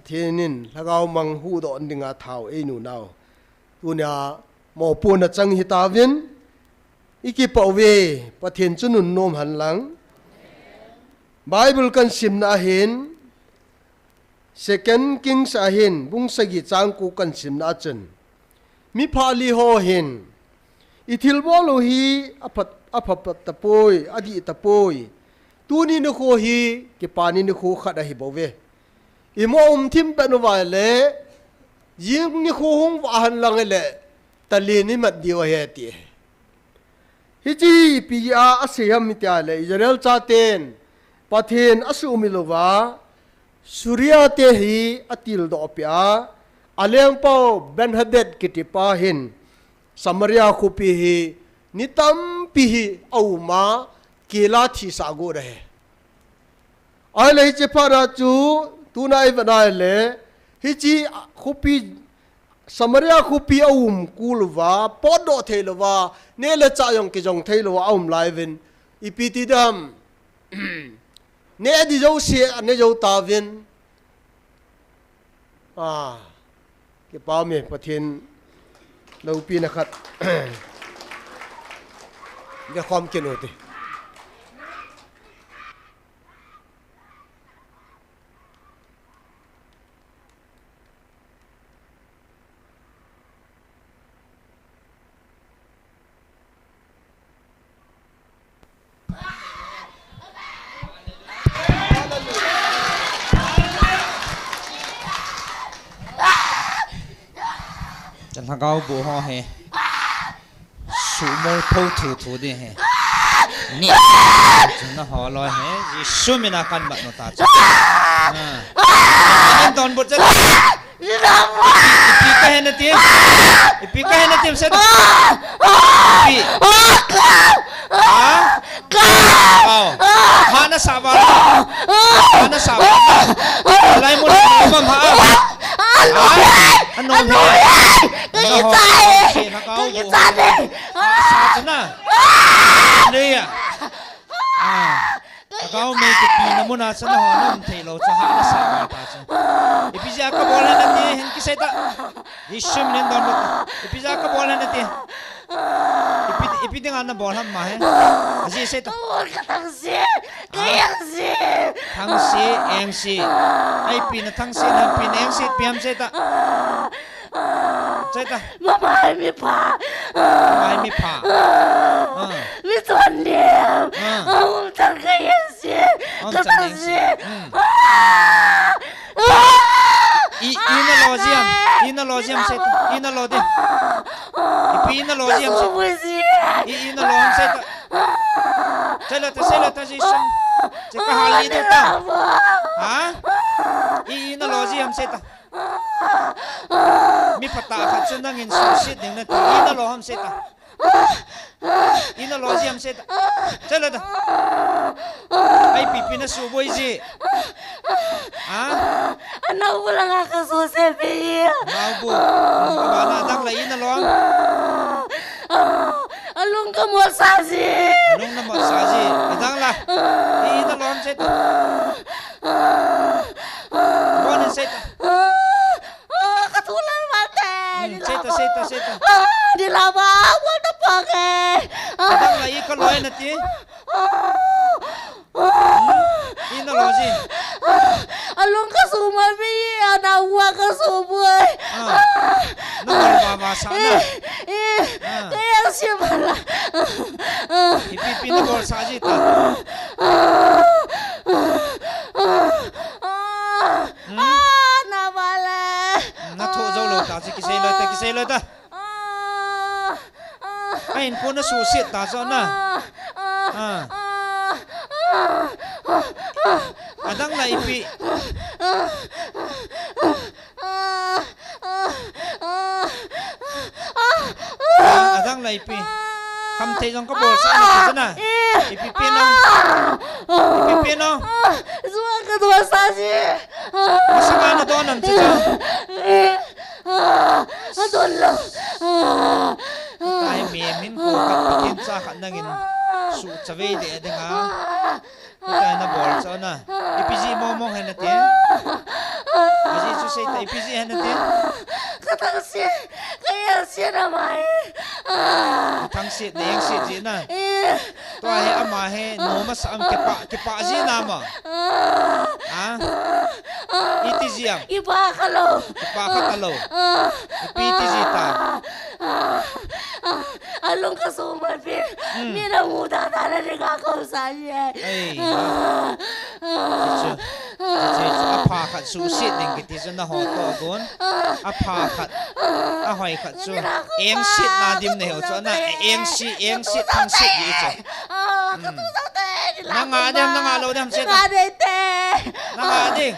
thinin lagaw mang hu do ndinga thau e nu naw tunya mo pu na chang hi ta vin iki pawe pathin chunun nom han lang bible kan sim na hin second kings ahin bung sagi chang ku kan sim na chen mi phali ho hin ithil bolu hi aphat tapoi adi tapoi tuni ni kho hi ke pani ni kho khada hi bowe imo thim panu wa le ying ni kho hung wa han lang le tali ni mat diwa he ti ฮิจีปีอาอาเซียมิตาเลอิสราเอลชาเตนปะเทนอสุมิโลวาสุริยาเตฮีอติลดอปิอาอาเลงเปาเบนฮเดดกิติปาหินสัมเรียคุปีฮีนิตัมปีฮีเอามาเกลาทิสากูเรไอเลฮิเจพาราจูตูนายวันไอเลฮิจีคุปีสมัยคุปีอาวุมกูลวาปอดโดเทลวาเนลจ่ายองกิจงเทลวาอาวุมไลวินอีพีติดามเนดิโจเสียเนโจตาวินเก็บป้ามีประเทศเราปีนะครับจะความเกี่ยวติจันทร์เกาบูฮอเฮสูโมพูถูดิเฮนี่จันทร์หอลอยเฮยิสุมินากันบัดโนตาจ้าตอนบุตรจะอีปีกะเฮนตีอีปีกะเฮนตีเสร็จปีฮานาสาวาอะไรมุลมัมฮาอันนนท์ก็ยิ่งใจก็ยิ่งใจเลยสาธนะนี่อ่ะเขาไม่ติดปีนมุนาสนะหอนุ่มเทโลจะหาสาวตาจ้ะอีพิจารณาบอลนั่นนี่เห็นกี่เซตยิชุมเล่นดอนบุตรอีพิจารณาบอลนั่นนี่อีพิจารณาบอลทำมาเหรอจีเซตทั้งสีเองสีไอปีนทั้งสีนั่นปีนเองสีปีมเซตใช่ตาไม่มีผ่ามีส่วนเดียวจังก็ยังเสียก็ต้องเสียอีน่าโลเซียมเสร็จอีน่าโลดิอีน่าโลเซียมเสร็จอีน่าโลเสร็จใช่แล้วแต่จิชงจะก็หาลีตัวตาฮะอีน่าโลเซียมเสร็จมีพัตตาขัดสุนังอินสุสิดึงนั่นอีน่าโลhamเสร็จอีน่าโลเซียมเสร็จใช่แล้วแต่ไอปีน่าสูบวยจีAnak pulang aku susah pilih. Mau mana dah lagi nalong. Alung kamu saji. Alung nama saji. Dah lah. Ini nalong set. Mana set? Ketulan mati. Set. Di lama aku tak pakai. Dah lagi kalau nanti. Ini nalong sih. Alung kasuma bi anak gua kasuma. Nak bawa sana. Kayak siapa lah. Ipi nak bawa saji tak. Nak balik. Nak tu jauh lo tak sih kisah lo tak. Ain pun nak susit tak sana. Adang lah ipi. Adang lah ipi. Kamu tejong kau bol sana. Ipi pinong. Semua kedua saji. Masa mana tu orang cakap? Tolong. Tayo min ko kat pikin sa kanangin su cawe de denga. Kita na bol sana. Ipisi mo hanatin. Aji su say ta ipisi hanatin. Katang si kaya siya naman. Tang si na yang si jina. To ay amahe no mas ang kipa jina mo. Iti siyang. Iba kalo. Ipiti zita. Alung kasuman pi. Mina muda tala ni kakao sa niya. Ay. phá khát su xịt đình cái tí cho nó họ to gốn phá khát hỏi khát su em xịt na dim nèo cho na em xịt thằng xịt gì chứ nang ngã lâu đêm xịt nang ngã đi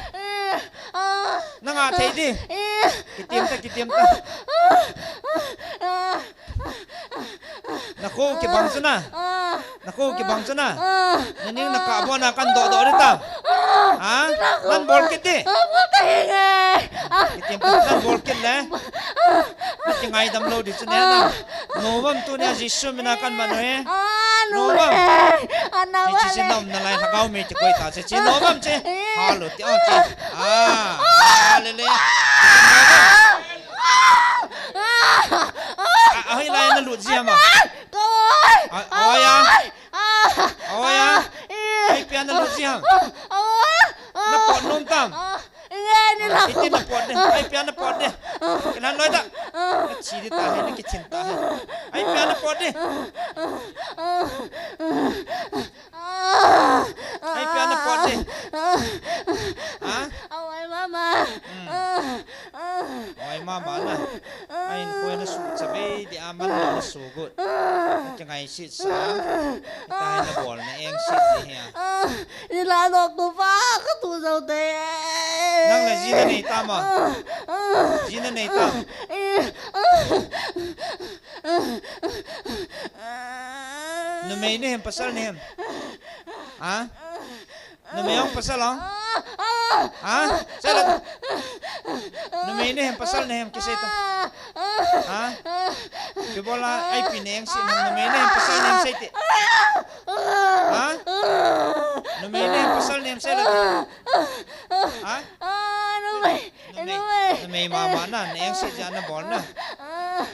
nang ngã thấy đi cái tiêm ta nako ke bangsana nani nakabo na kan do rita ha nan bol kiti kitim nan bol kit le nati ngai dam lo di chune na novam tu ne jisu mina kan manoe novam chi chi nom na lai thakau me chi koi ta chi novam che halo ti o che le ai lai na lut ziam à ôi à ai pian na lut ziam na pot nom tam itu na pot deh ai pian na pot deh kenan loi tak chi di ta hai na ki chin ta hai ai pian na pot deh ai pian na pot deh ha ôi mama ôi mama na ai koi na su chabe di aman na su gut changai sit sa tai na bol na eng sit di ha đi la đột tu phá cái tu dâu tê nang la jina nei tam ma jina nei tam no me ne hem pasal ne hem ha no me ong pasal ong ha sala no me ne hem pasal ne hem kise to ha ke bola ai pineng si no me ne hem pasal ne hem sete ha no me ne hem pasal ne hem sala ha nó mày mama na neng si jana bol na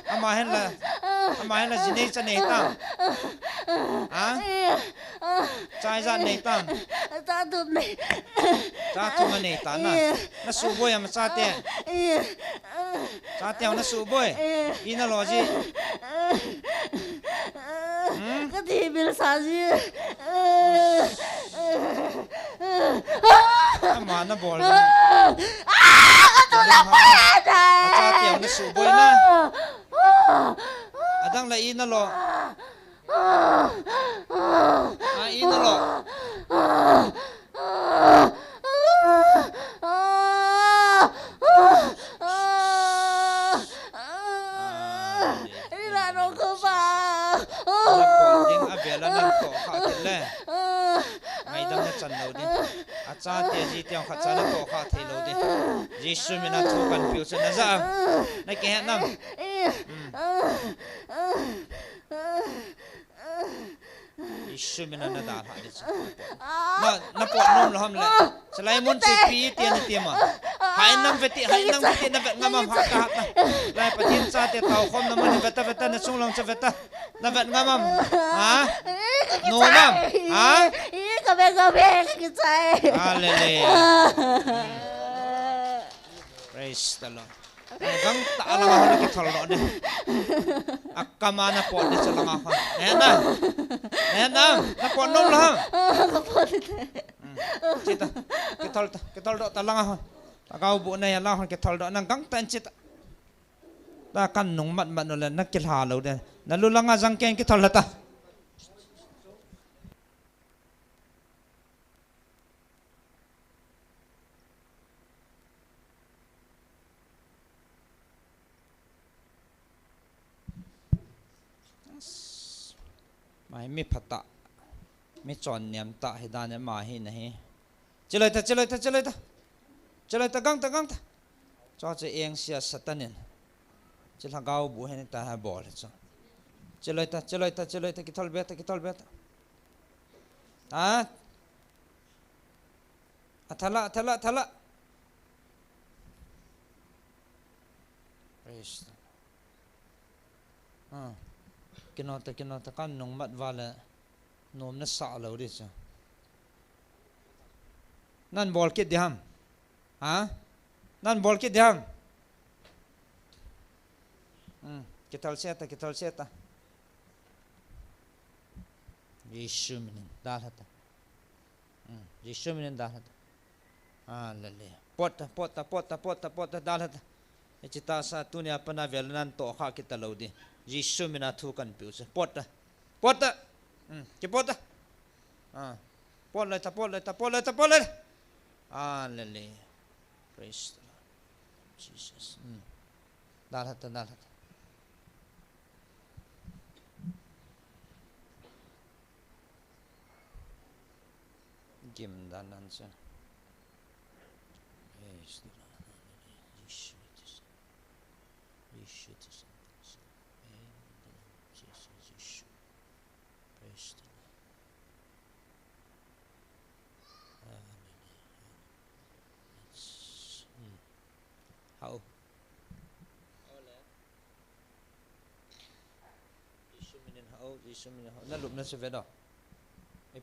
ama hen la jine cha nei tam ha chai za nei tam ta tụt này cha thu ma nei ta na su boy am cha te na su boy ina lo ji cái gì bị sao gì ama na bol tôi làm phải à cha tiang na su boy na adang la ina lo ina lo đi là nó không phải ding abela nan ko kha le ngai dam na chan lo din a cha te ji tiang kha cha na ko kha thei lo din jisu mi na thu confusion na za na ke ha nam jisu mi na da ha di na po nom lo ham le salai mun se pi tian ti ma hai nam veti na vet ngamam ha ka ha lai patin cha te tau khom na man veta na sung long cha veta na vet ngamam ha no nam ha cà phê cái trái hallelujah praise the Lord gang ta ala ha ki thol do de akama na po de cha langa ha na po nom lo ha chita ki thol do ta langa ha ta kau bu na ya la ha ki thol do nang gang tan chita ta kan nong mat no la nak ki ha lo de na lu langa jang ken ki thol la ta mai mi phata mi chon niam ta hidan ma hi nahi chelai ta gang ta cho che eng sia satanin chila gau bu hen ta ha bol cho chelai ta ki thol beta thala praise kinota kan nong mat wala nom na sa lo di cha nan bol kit diham ha nan bol kit diham kital seta Yesu minin dalhata lele pota dalat echita sa tunia panavel nan to kha kita lodi jisu mina thu kan piu se pota ke pota pola lele praise the Lord Jesus dalat gim danan sa praise the Lord how Isu minin how na lup na sa veda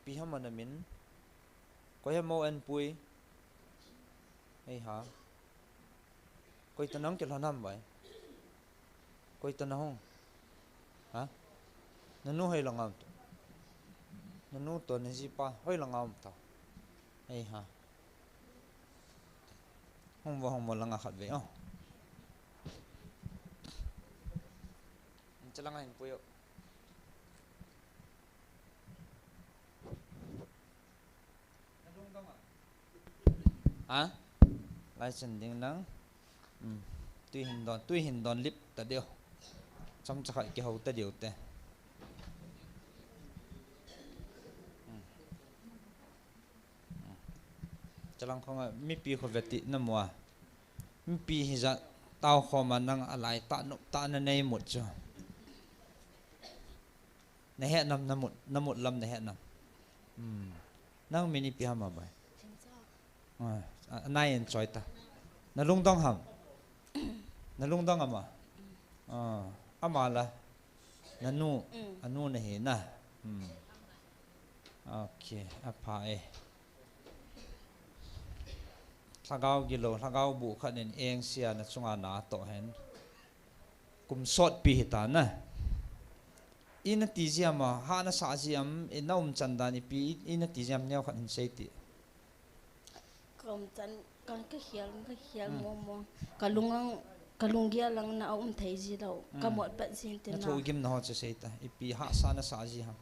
pi ha manamin ko ya mo an pui ai ha koi tanang ke lanam bai koi tanahong ha nanu hai langam to nanu to ne ji pa hoi langam ta ai ha hong mo langa khat ve chalangain puyo lai chân ding nang tuy hin don lip ta deu cham chakai ke ho ta deu te chalang khong mi pi kho veti na mo mi pi hi za tao kho ma nang alai ta na nei mut cho na he nam namut lam na he nam nang mini pi ha ma bai nai enjoy ta na lung dong ama amala nanu anu na he na okay apa thagau gilo thagau bu khanin eng sia na chunga na to hen kum sot pi hita na ina tijiama ha na sa jiam inaum chandani pi ina tijiam nyaw khanin seiti kom chan kan ka hial mo kalunggia lang na thei ji lo kamot pat sin tin na na thogim na ho che seita ipi ha sa na sa ji ha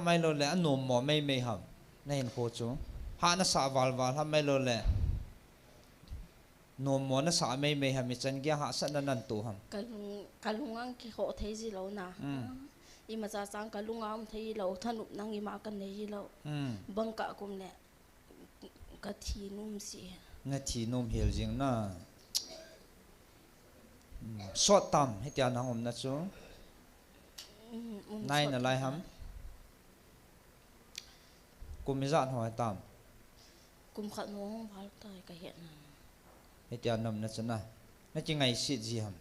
mai lo le anom mo mai ham na hin ko chu ha na sa wal ha mai lo le nom mo na sa mai ham mi chan gya ha sa na nan tu ham kalungang ki ho thei ji lo na ima cha chang kalungam thei lo thanup nang ima kan nei lo bangka kum ne ka thi num si na thi nom hel jing na short tam hetian hangom na chu nai na lai ham kum mi zan hoi tam kum khat no hong bal tai ka het na hetian nam na chana na chi ngai si ji ham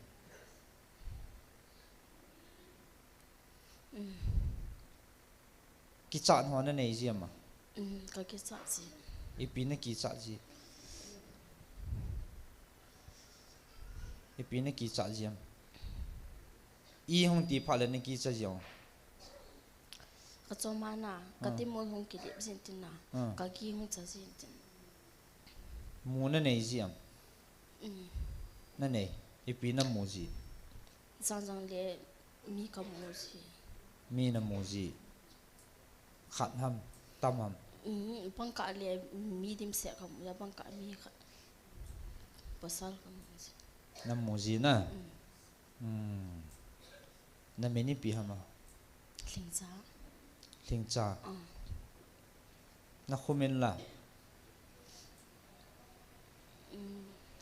ki chat ho na nei ji ma ka ki cha ji ipi na ki chat ji ipi na ki chat ji am I hong ti pha le na ki cha ji ka choma na ka ti mon hong ki lip sin tin na ka ki hong cha sin tin mu na nei ji am na nei ipi na mu ji sang le mi ka mo ji mi na mu ji khat ham tam ham bangka le mi dim se ka mu bangka mi ka pasal ka mu ji na mu ji na na meni pi hama thing cha na khumen la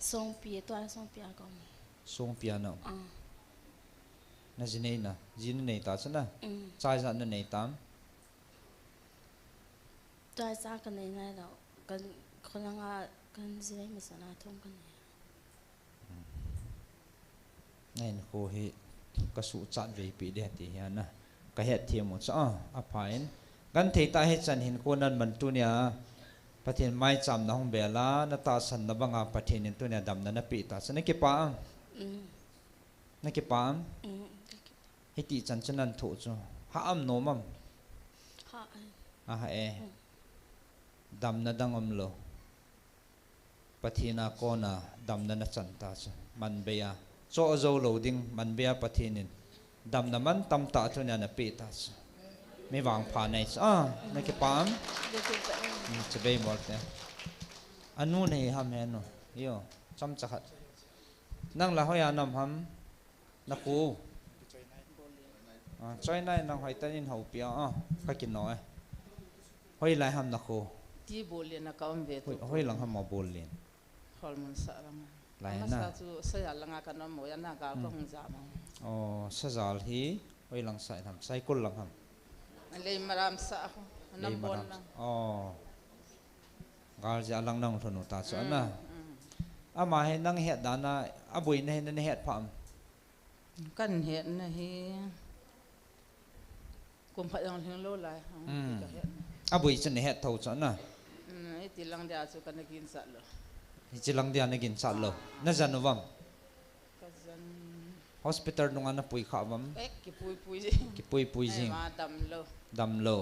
song pi to song pi ka mu song piano na jinei na jin nei ta chana chai za na nei tam chai sa ka nei na lo kan khonanga kan jinei mi sana thong kan nen ko hi ka su chat ve pi de ti hian na ka het thiam mo cha a phain gan thei ta he chan hin ko nan man tu nia pathin mai cham na hong bela na ta san na banga pathin in tu nia dam na pi ta chana ke pa na ke pa he ti chan chanan tho chu ha am no mam ha dam na dang lo pathina ko na dam na chanta chu man beya cho zo lo ding man beya pathinin dam na man tam ta chu na pi ta chu mi wang pha nei na ke pam che be mor te anu nei ham he no yo cham cha khat nang la hoya nam ham na ku choi nai nang hoi tanin ho pia ka kin noi hoi lai ham na ku ti bolin na ka om ve hoi lang ham ma bolin hol mun sa ram lai na sa chu sa ya langa ka no mo ya na ka ko hung za ma sa zal hi hoi lang sai tham sai kul lang ham le maram sa ko nam bol na gal ja lang nang thonu ta cha na ama he nang het dana abui ne ne het pham kan het na hi kum pha yang heng lo lai abui chen het thau cha na ai ti lang dia chu kan kin sa lo chi lang dia ne gin sa lo na januwam ka jan hospital nunga na pui kha wam ki pui ki pui jing ma dam lo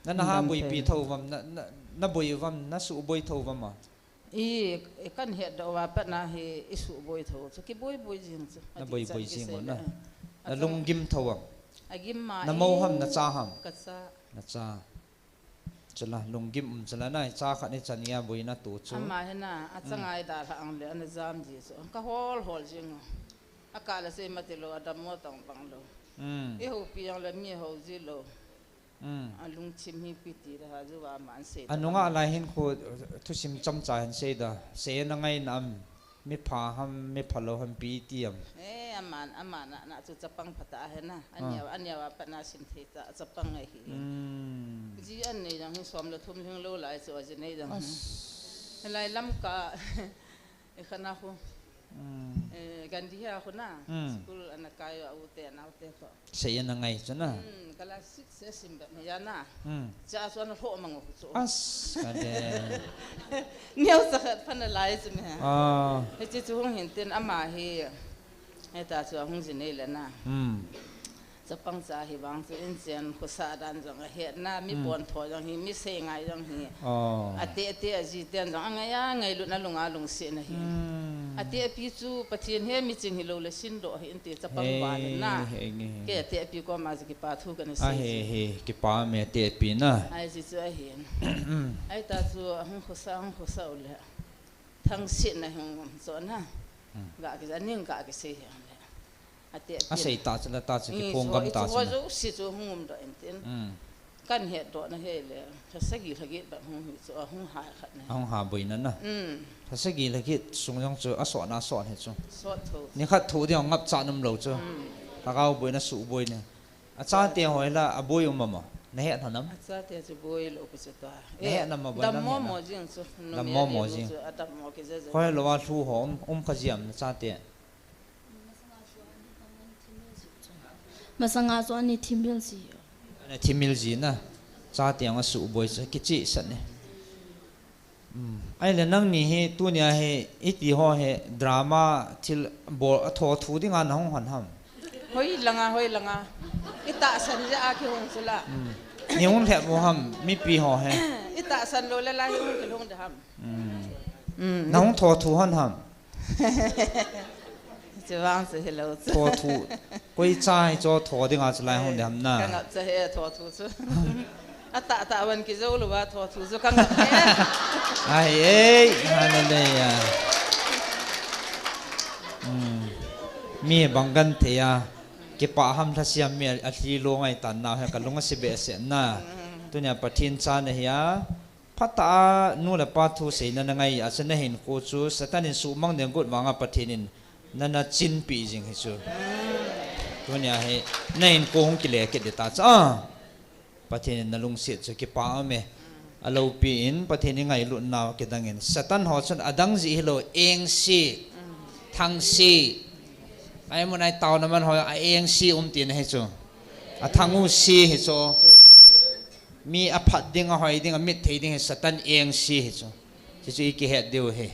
na ha bui pi thau wam na bui wam na su bui thau wam ma i kan het do wa pa na hi isu boi tho so ki boi jing chu na boi jing mo na na lung gim thau wam agim ma na mo ham na cha ham ka cha na cha chala lung gim chala na cha kha ni chania bui na tu chu ama hena achangai da ra ang le an jam ji so ka hol jing akala se matelo adam mo tang pang lo e ho pi yang le mi ho ji lo alung chim hi piti ra ju wa man se anunga lai hin ko thu sim cham cha han se da se na ngai nam mi pha ham mi phalo ham pi tiam aman na chu chapang phata he na anya wa pa na sim the ta chapang ngai hi ji an nei jang som lo thum hing lo lai so je nei jang lai lam ka e khana khu gandhi ha khu na school anakai au te na te ko se na ngai chana kala 6 se sim ba ya na cha so na ho mang so ka de niau sa khat phana lai chu me he chi chu hong hin ten ama hi he ta chu hong jin nei la na chapang cha hi bang chu in chen khu sa dan jong he na mi pon tho jong hi mi se ngai jong hi ate ji ten jong anga ya ngai lu na lunga lung se na hi ate pi chu pathian he mi ching hi lo le sin do hi in te chapang ba na ke ate pi ko ma ji pa thu kan se he ki pa me te pi na ai ji chu hi ai ta chu hong khu sa le thang sin na hong so na ga ki aning ga ki se hi asai ta chala ta chi phong gam ta chu zo si chu hum do enten kan he do na he le thasagi thagi ba hum chu hum ha khat na hum ha bui na na thasagi lagi sung jong chu aso na so he chu so tho ni khat thu diang ngap cha nam lo chu ta gao bui na su bui ne a cha te hoi la a bui um ma na he thanam a cha te chu bui lo ku chu ta na he nam ma ba na mo jing chu dam mo jing adap mo ke je hoi lo wa thu hom khajiam na cha te masanga zo ni thimbil si na thimil ji na cha tiang a su boi cha ki chi san ne ai le nang ni he tu nya he iti ho he drama thil bo tho thu ding an hong han ham hoi langa ita san ja a ki hong sula ni hong the bo ham mi pi ho he ita san lo la hi hong ki hong da ham na hong tho thu han ham chứ vang sự hello thọ thu quay trái cho thọ đi ngã lại không đẹp na cái ngã sẽ hệ thọ thu chứ tạวันkia dâu là thọ thu chứ cái ngã ai ấy hallelujah mi bằng gan thế à cái pa ham thà xiêm mi ở đi luôn ngay tận nào hay cả luôn sẽ bị sẽ na tôi nhà bắt thiên cha này ya phát ta nu là pa thu sẽ na ngay ở trên này hình cô chú sẽ ta nên su mang đến cột vàng ở bắt thiên nana chin pi jing he chu tonya he nain ko hong ki le ke de ta cha pathin na lung se chu ki pa me alo pi in pathin ngai lu naw ke dangin satan ho chun adang ji helo eng si thang si ai mo nai taw na man ho a eng si tin he chu a thangu si he chu mi a phat ding a hoi ding a mit thei ding he satan eng si he chu chu ki he deu he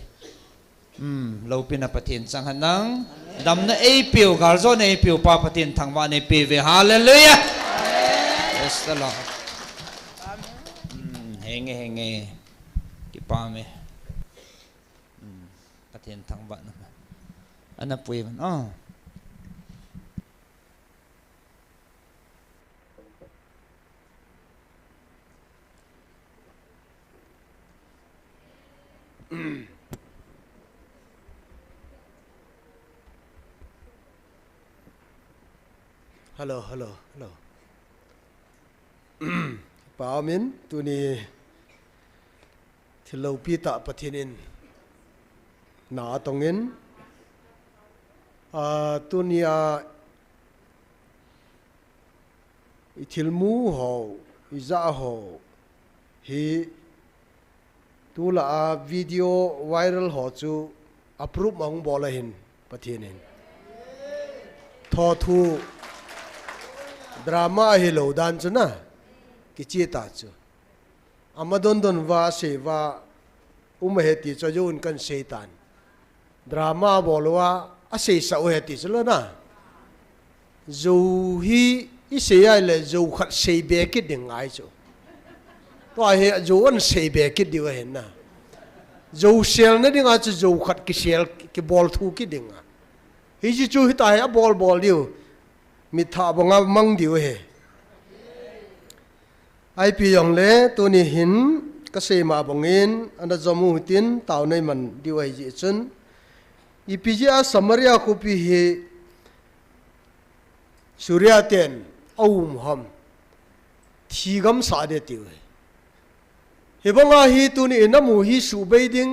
lâu pin pathin sang hanang dam na ei piu gar zo nei piu pa pathin thangwa nei pi ve hallelujah yes the lord henge ki pa me pathian thang ba na ana pui ban hello bảo min tu ni thì lâu pi tạ patinin na tongin tu ni ithil mu ho iza ho hi tu la video viral ho chu approve mong bola hin patinin tho thu drama hi lo dan chu na ki chi ta chu amadon don va se va he ti cho yun kan seitan drama bolwa a se sa he ti chlo na zo hi i se ai le zo khat se be ki ding ai chu to he zo an se be ki di wa hen na zo sel na ding a chu zo khat ki sel ki bol thu ki ding a hi chi chu hi ta he bol diu mi tha bonga mang diu he ai pi yong le tu ni hin ka se ma bongin anda zomu tin taw nei man diu ai ji chun i pi ja samaria ko pi he surya ten aum ham thigam sa de ti he bonga hi tu ni na mu hi su be ding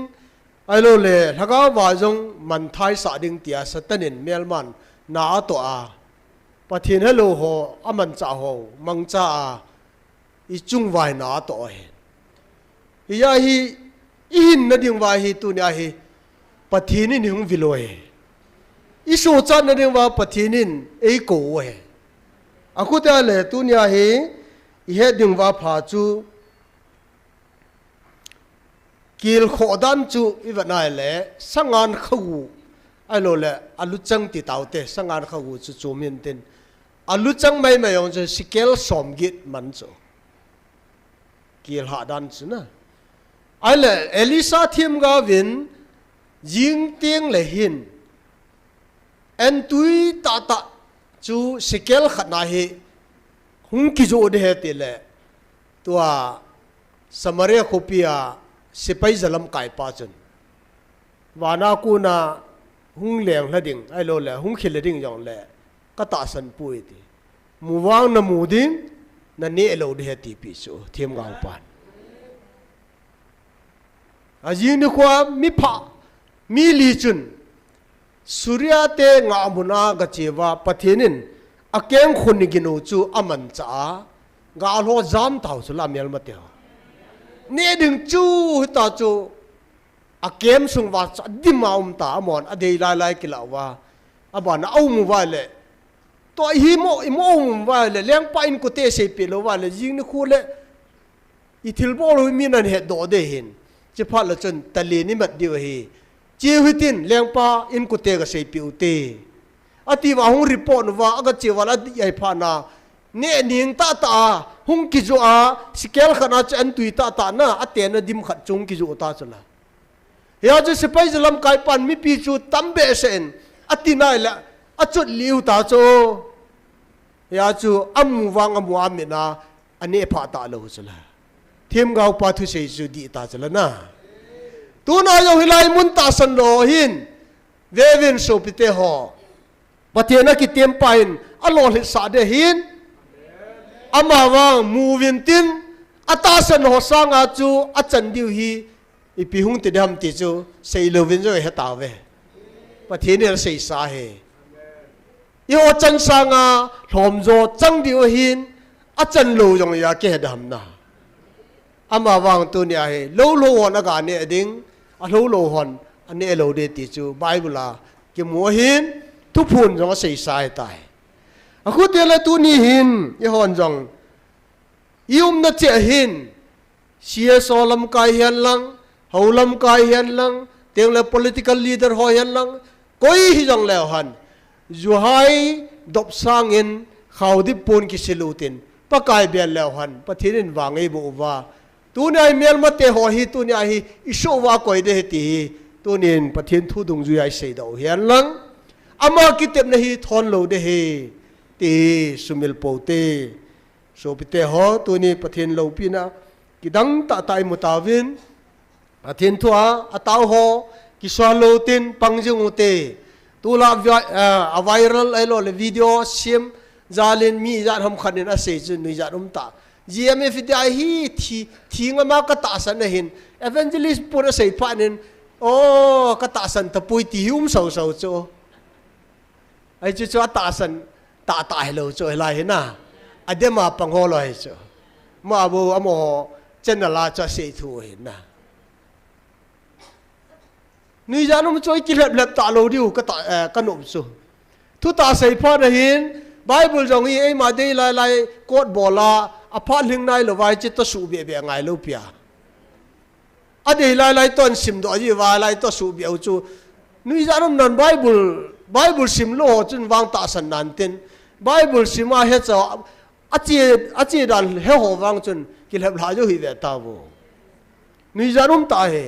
ai lo le thaga wa jong man thai sa ding tia satanin melman na to a pathin hello ho aman cha ho mang cha i chung vai na to he ya hi in na ding wa hi tu nya hi pathin ni hung viloi i so chan na ding wa pathinin ei ko he akuta le tu nya hi i he ding wa pha chu kil khodan chu i va nai le sangan khawu ai lo le alu chang ti taute sangan khawu chu chu min tin alu chang mai mai ong chu sikel som git man chu kil ha dan chu na ai le elisa thim ga win jing tieng le hin en tui ta ta chu sikel khana hi hung ki jo de he te le tua samaria khopia sipai zalam kai pa chun wana ku na hung leng la ding ai lo le hung khil la ding yong le ka ta san pui ti mu wang na mu ding na ne lo de ti pi so thiam gaw pan a ji ni khwa mi pha mi li chun surya te nga muna ga chewa pathinin akeng khun ni ginu chu aman cha ga lo jam taw su la mel ma te ne ding chu ta chu akem sung wa di maum ta amon adei lai ki lawa abana au mu wa le to hi mo mu wa le leng pa in ko te se pe lo wa le jing ni khu le i thil bo lo mi nan he do de hin che pha la chen tali ni mat diu hi che hutin leng pa in ko te ga se pe u te ati wa hung report wa aga che wala di ai pha na ne ning ta hung ki zo a sikel khana chen tui ta na ate na dim khat chung ki zo ta chula ya je sipai zalam kai pan mi pi chu tambe sen atinai la achut liu ta cho ya chu amu wang amu amina ane pha ta lo chula thim gau pa thu sei chu di ta chula na tu na yo hilai mun ta san lo hin vevin so pite ho patiena ki tem pain alo hi sa de hin ama wang movin tin atasan ho sanga chu achan diu hi ipi hung te dam ti chu sei lovin jo he ta ve pathin er sei sa he yo chan sanga hlom jo chang diu hin achan lo jong ya ke dam na ama wang tu nia he lo hon aga ne ding a lo hon ane lo de ti chu bible la ki mo hin tu phun jong sei sa he tai aku te la tu ni hin i hon jong yum na che hin sia solam kai hian lang haulam kai hian lang teng le political leader ho hian lang koi hi jong le han zu hai dop sang in khaudi pon ki silutin pakai bel le han pathirin wangai bu wa tu này miel mà te ho hi tu này hi iso wa koi de ti tu nin pathian thu dung ju ai sei do hian lang ama kitep na hi thon lo de he ti sumil po te so pite ho tu ni pathian lo pina kidang ta tai mutawin pathian thua ataw ho ki swalo tin pangjung te tu la a viral ai lo le video sim zalin mi zat ham khanin a sei chu ni zat ta GMF dai hi thi ngama ka ta san hin evangelist pura sei panin o ka ta san ta pui ti hum so so chu ai chu chu ta san ta tai lo chu lai hin na adema pangho lo hai chu ma bu amo chen la cha sei thu hin na ni janum choi ki lep ta lo diu ka ta ka nom chu thu ta sei pha na hin Bible jong hi ai ma dei lai kot bola apa ling nai lo vai chit to su be be ngai lo pia ade lai ton sim do ji wa lai to su be chu nui janum non Bible sim lo chun wang ta san nan tin Bible sim a he cha achi dan he ho wang chun ki lep la jo hi ve ta bo nui janum ta he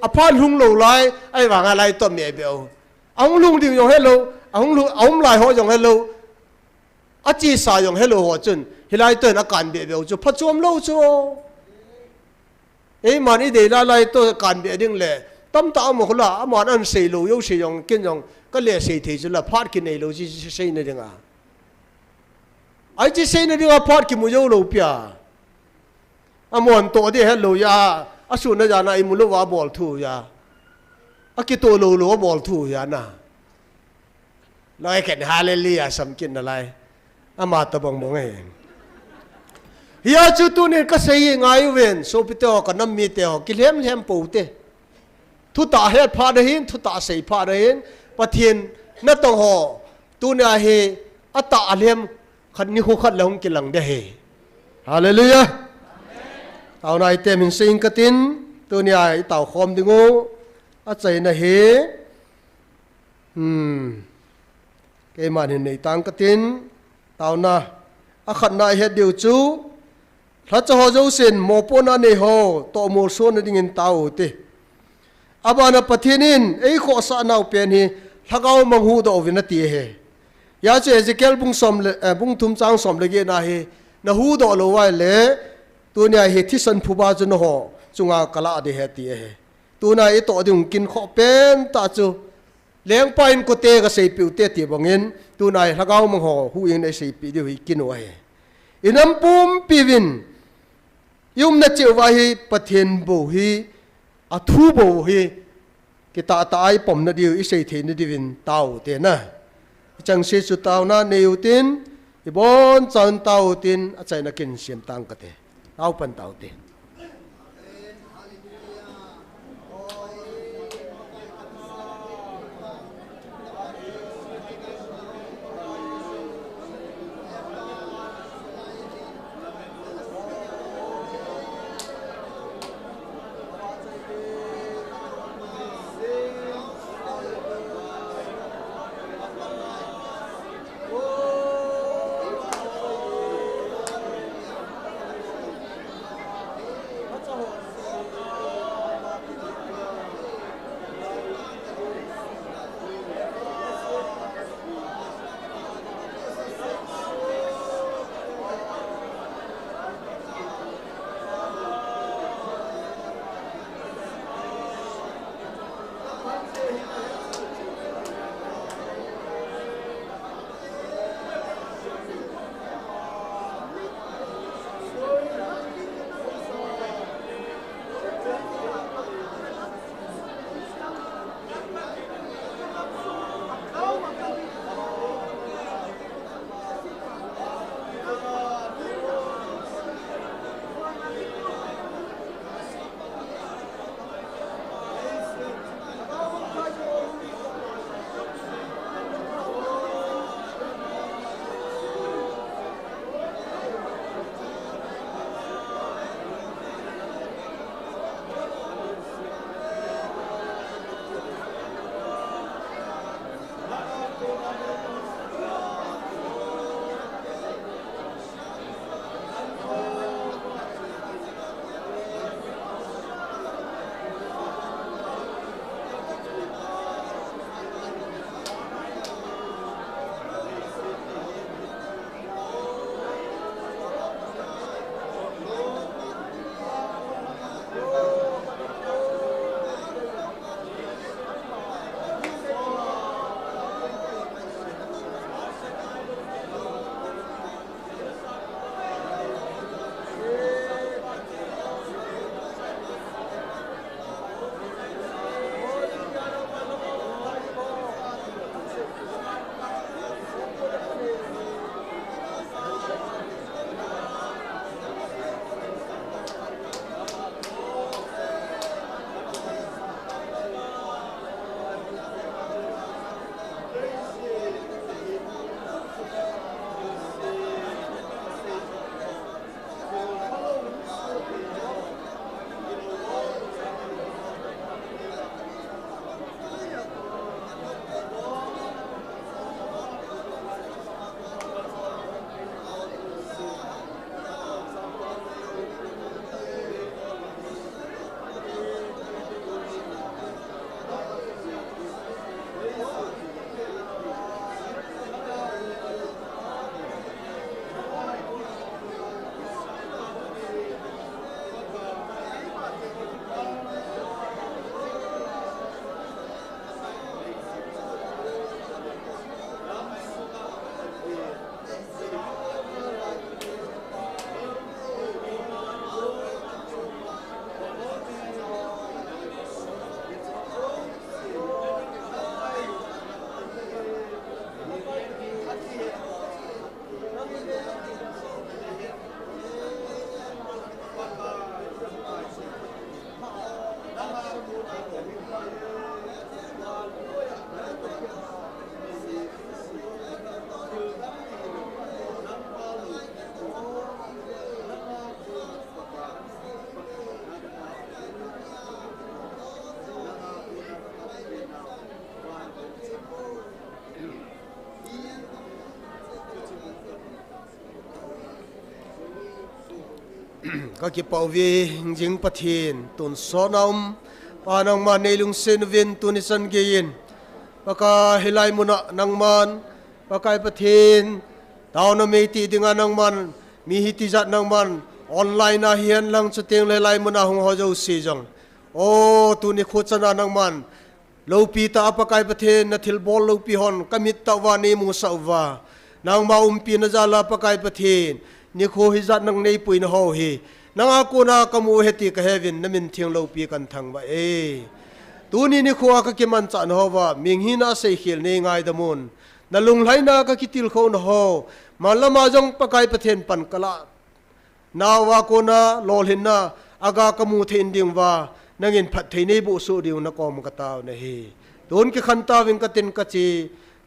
apa lung lo lai ai wang lai to me be ong lung ding yo hello ong lai ho jong hello achi sa yong hello ho chun hilai to na kan be be chu phachom lo chu ei mani de la lai to kan be ding le tam ta mo khla aman an sei lo yo sei yong ken yong ka le sei thei chu la phat ki nei lo ji sei na dinga ai ji sei na dinga phat ki mu yo lo pya amon to de hello ya asu na ja na i mu lo wa bol thu ya aki to lo bol thu ya na lai ken hallelujah sam kin na lai ama ta bong bong e hiya chu tu ne ka sei ngai wen so pite o ka nam mi te o ki lem po te thu ta he pha de hin thu ta sei pha de hin pathian na tong ho tu na he ata alem khat ni khu khat long ki lang de he hallelujah tao nai te min sing ka tin tu ni ai tao khom dingo a chai na he ke man hin nei tang ka tin tao na a khat na he diu chu thla cha ho zo sen mo pon a nei ho to mo so na ding in tao te abana pathinin ei kho sa nau pen hi thagau mang hu do vin ti he ya che Ezekiel bung som le bung thum chang som le ge na he na hu do lo wai le tu nya he thi san phu ba chu no ho chunga kala de he ti he tu na e to dung kin kho pen ta chu leng pain ko te ga sei piu te ti bangin tu nai thagau mang ho hu ing nei sei pi di hi kin wa he inam pum pivin yum na che wa hi pathian bo hi a thu bo hi ki ta ai pom na diu i sei the na divin tau te na chang se chu tau na neu tin i bon chan tau tin a chai na kin siam tang ka te au pan tau te ก็กิปาวีจิงปะเทียนตุนสอนอมปานังมาในลุงเซนวินตุนิสันเกียนปากาเฮลัยมุนะนังมันปากายปะเทียนดาวนเมติดิงานังมันมีฮิติจัดนังมันออนไลน์นาเฮียนลังสเตียงเลไลมุนะหงฮอจูซีจังโอ้ตุนิขุดสนานังมันลูปีตาปากายปะเทียนนัทิลบอลลูปีฮอนกามิตตาวานีมุสาวานางมาปีนจาลาปากายปะเทียนนี่โคฮิจัดนังในปุยนฮอฮีนังอากูนากัมูเฮติกะเฮวินนมินเทียงลูปีกันทังว่าตูนี่นี่ขัวก็กิมันจันฮอว่ามิงหินาเซฮิลในง่ายดมุนนั่นลุงไหลนาก็กิติลเขานฮอมาละมาจงปะกายปะเทนปันกะละนาวากูนาโลหินนาอากากมูเทนดิงว่านังอินพัดเทนีบุสุดิวนักอมกตาวนะฮีตูนกิขันตาวิงกตินกะจี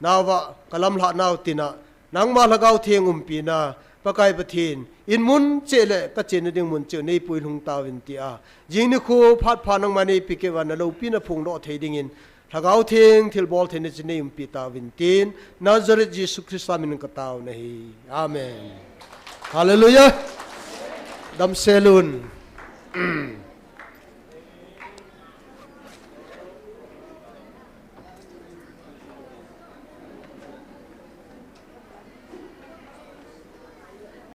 นาวะกะลัมละนาวตินะนังมาละกาวเทียงปีนาปากายปะเทนอินมุนเจเลกะเจนดิงมุนเจในปุยลุงตาวินติอายิงนี่คูพัดพานังมาในปิเกวันนลูปีนะพงโนเทดิงินถ้าเขาเทียงทิลบอลเทนเจในอุมปีตาวินตินนาซาเรตเยซูคริสต์มินกตาวนะฮีอาเมนฮาเลลูยาดัมเซลุน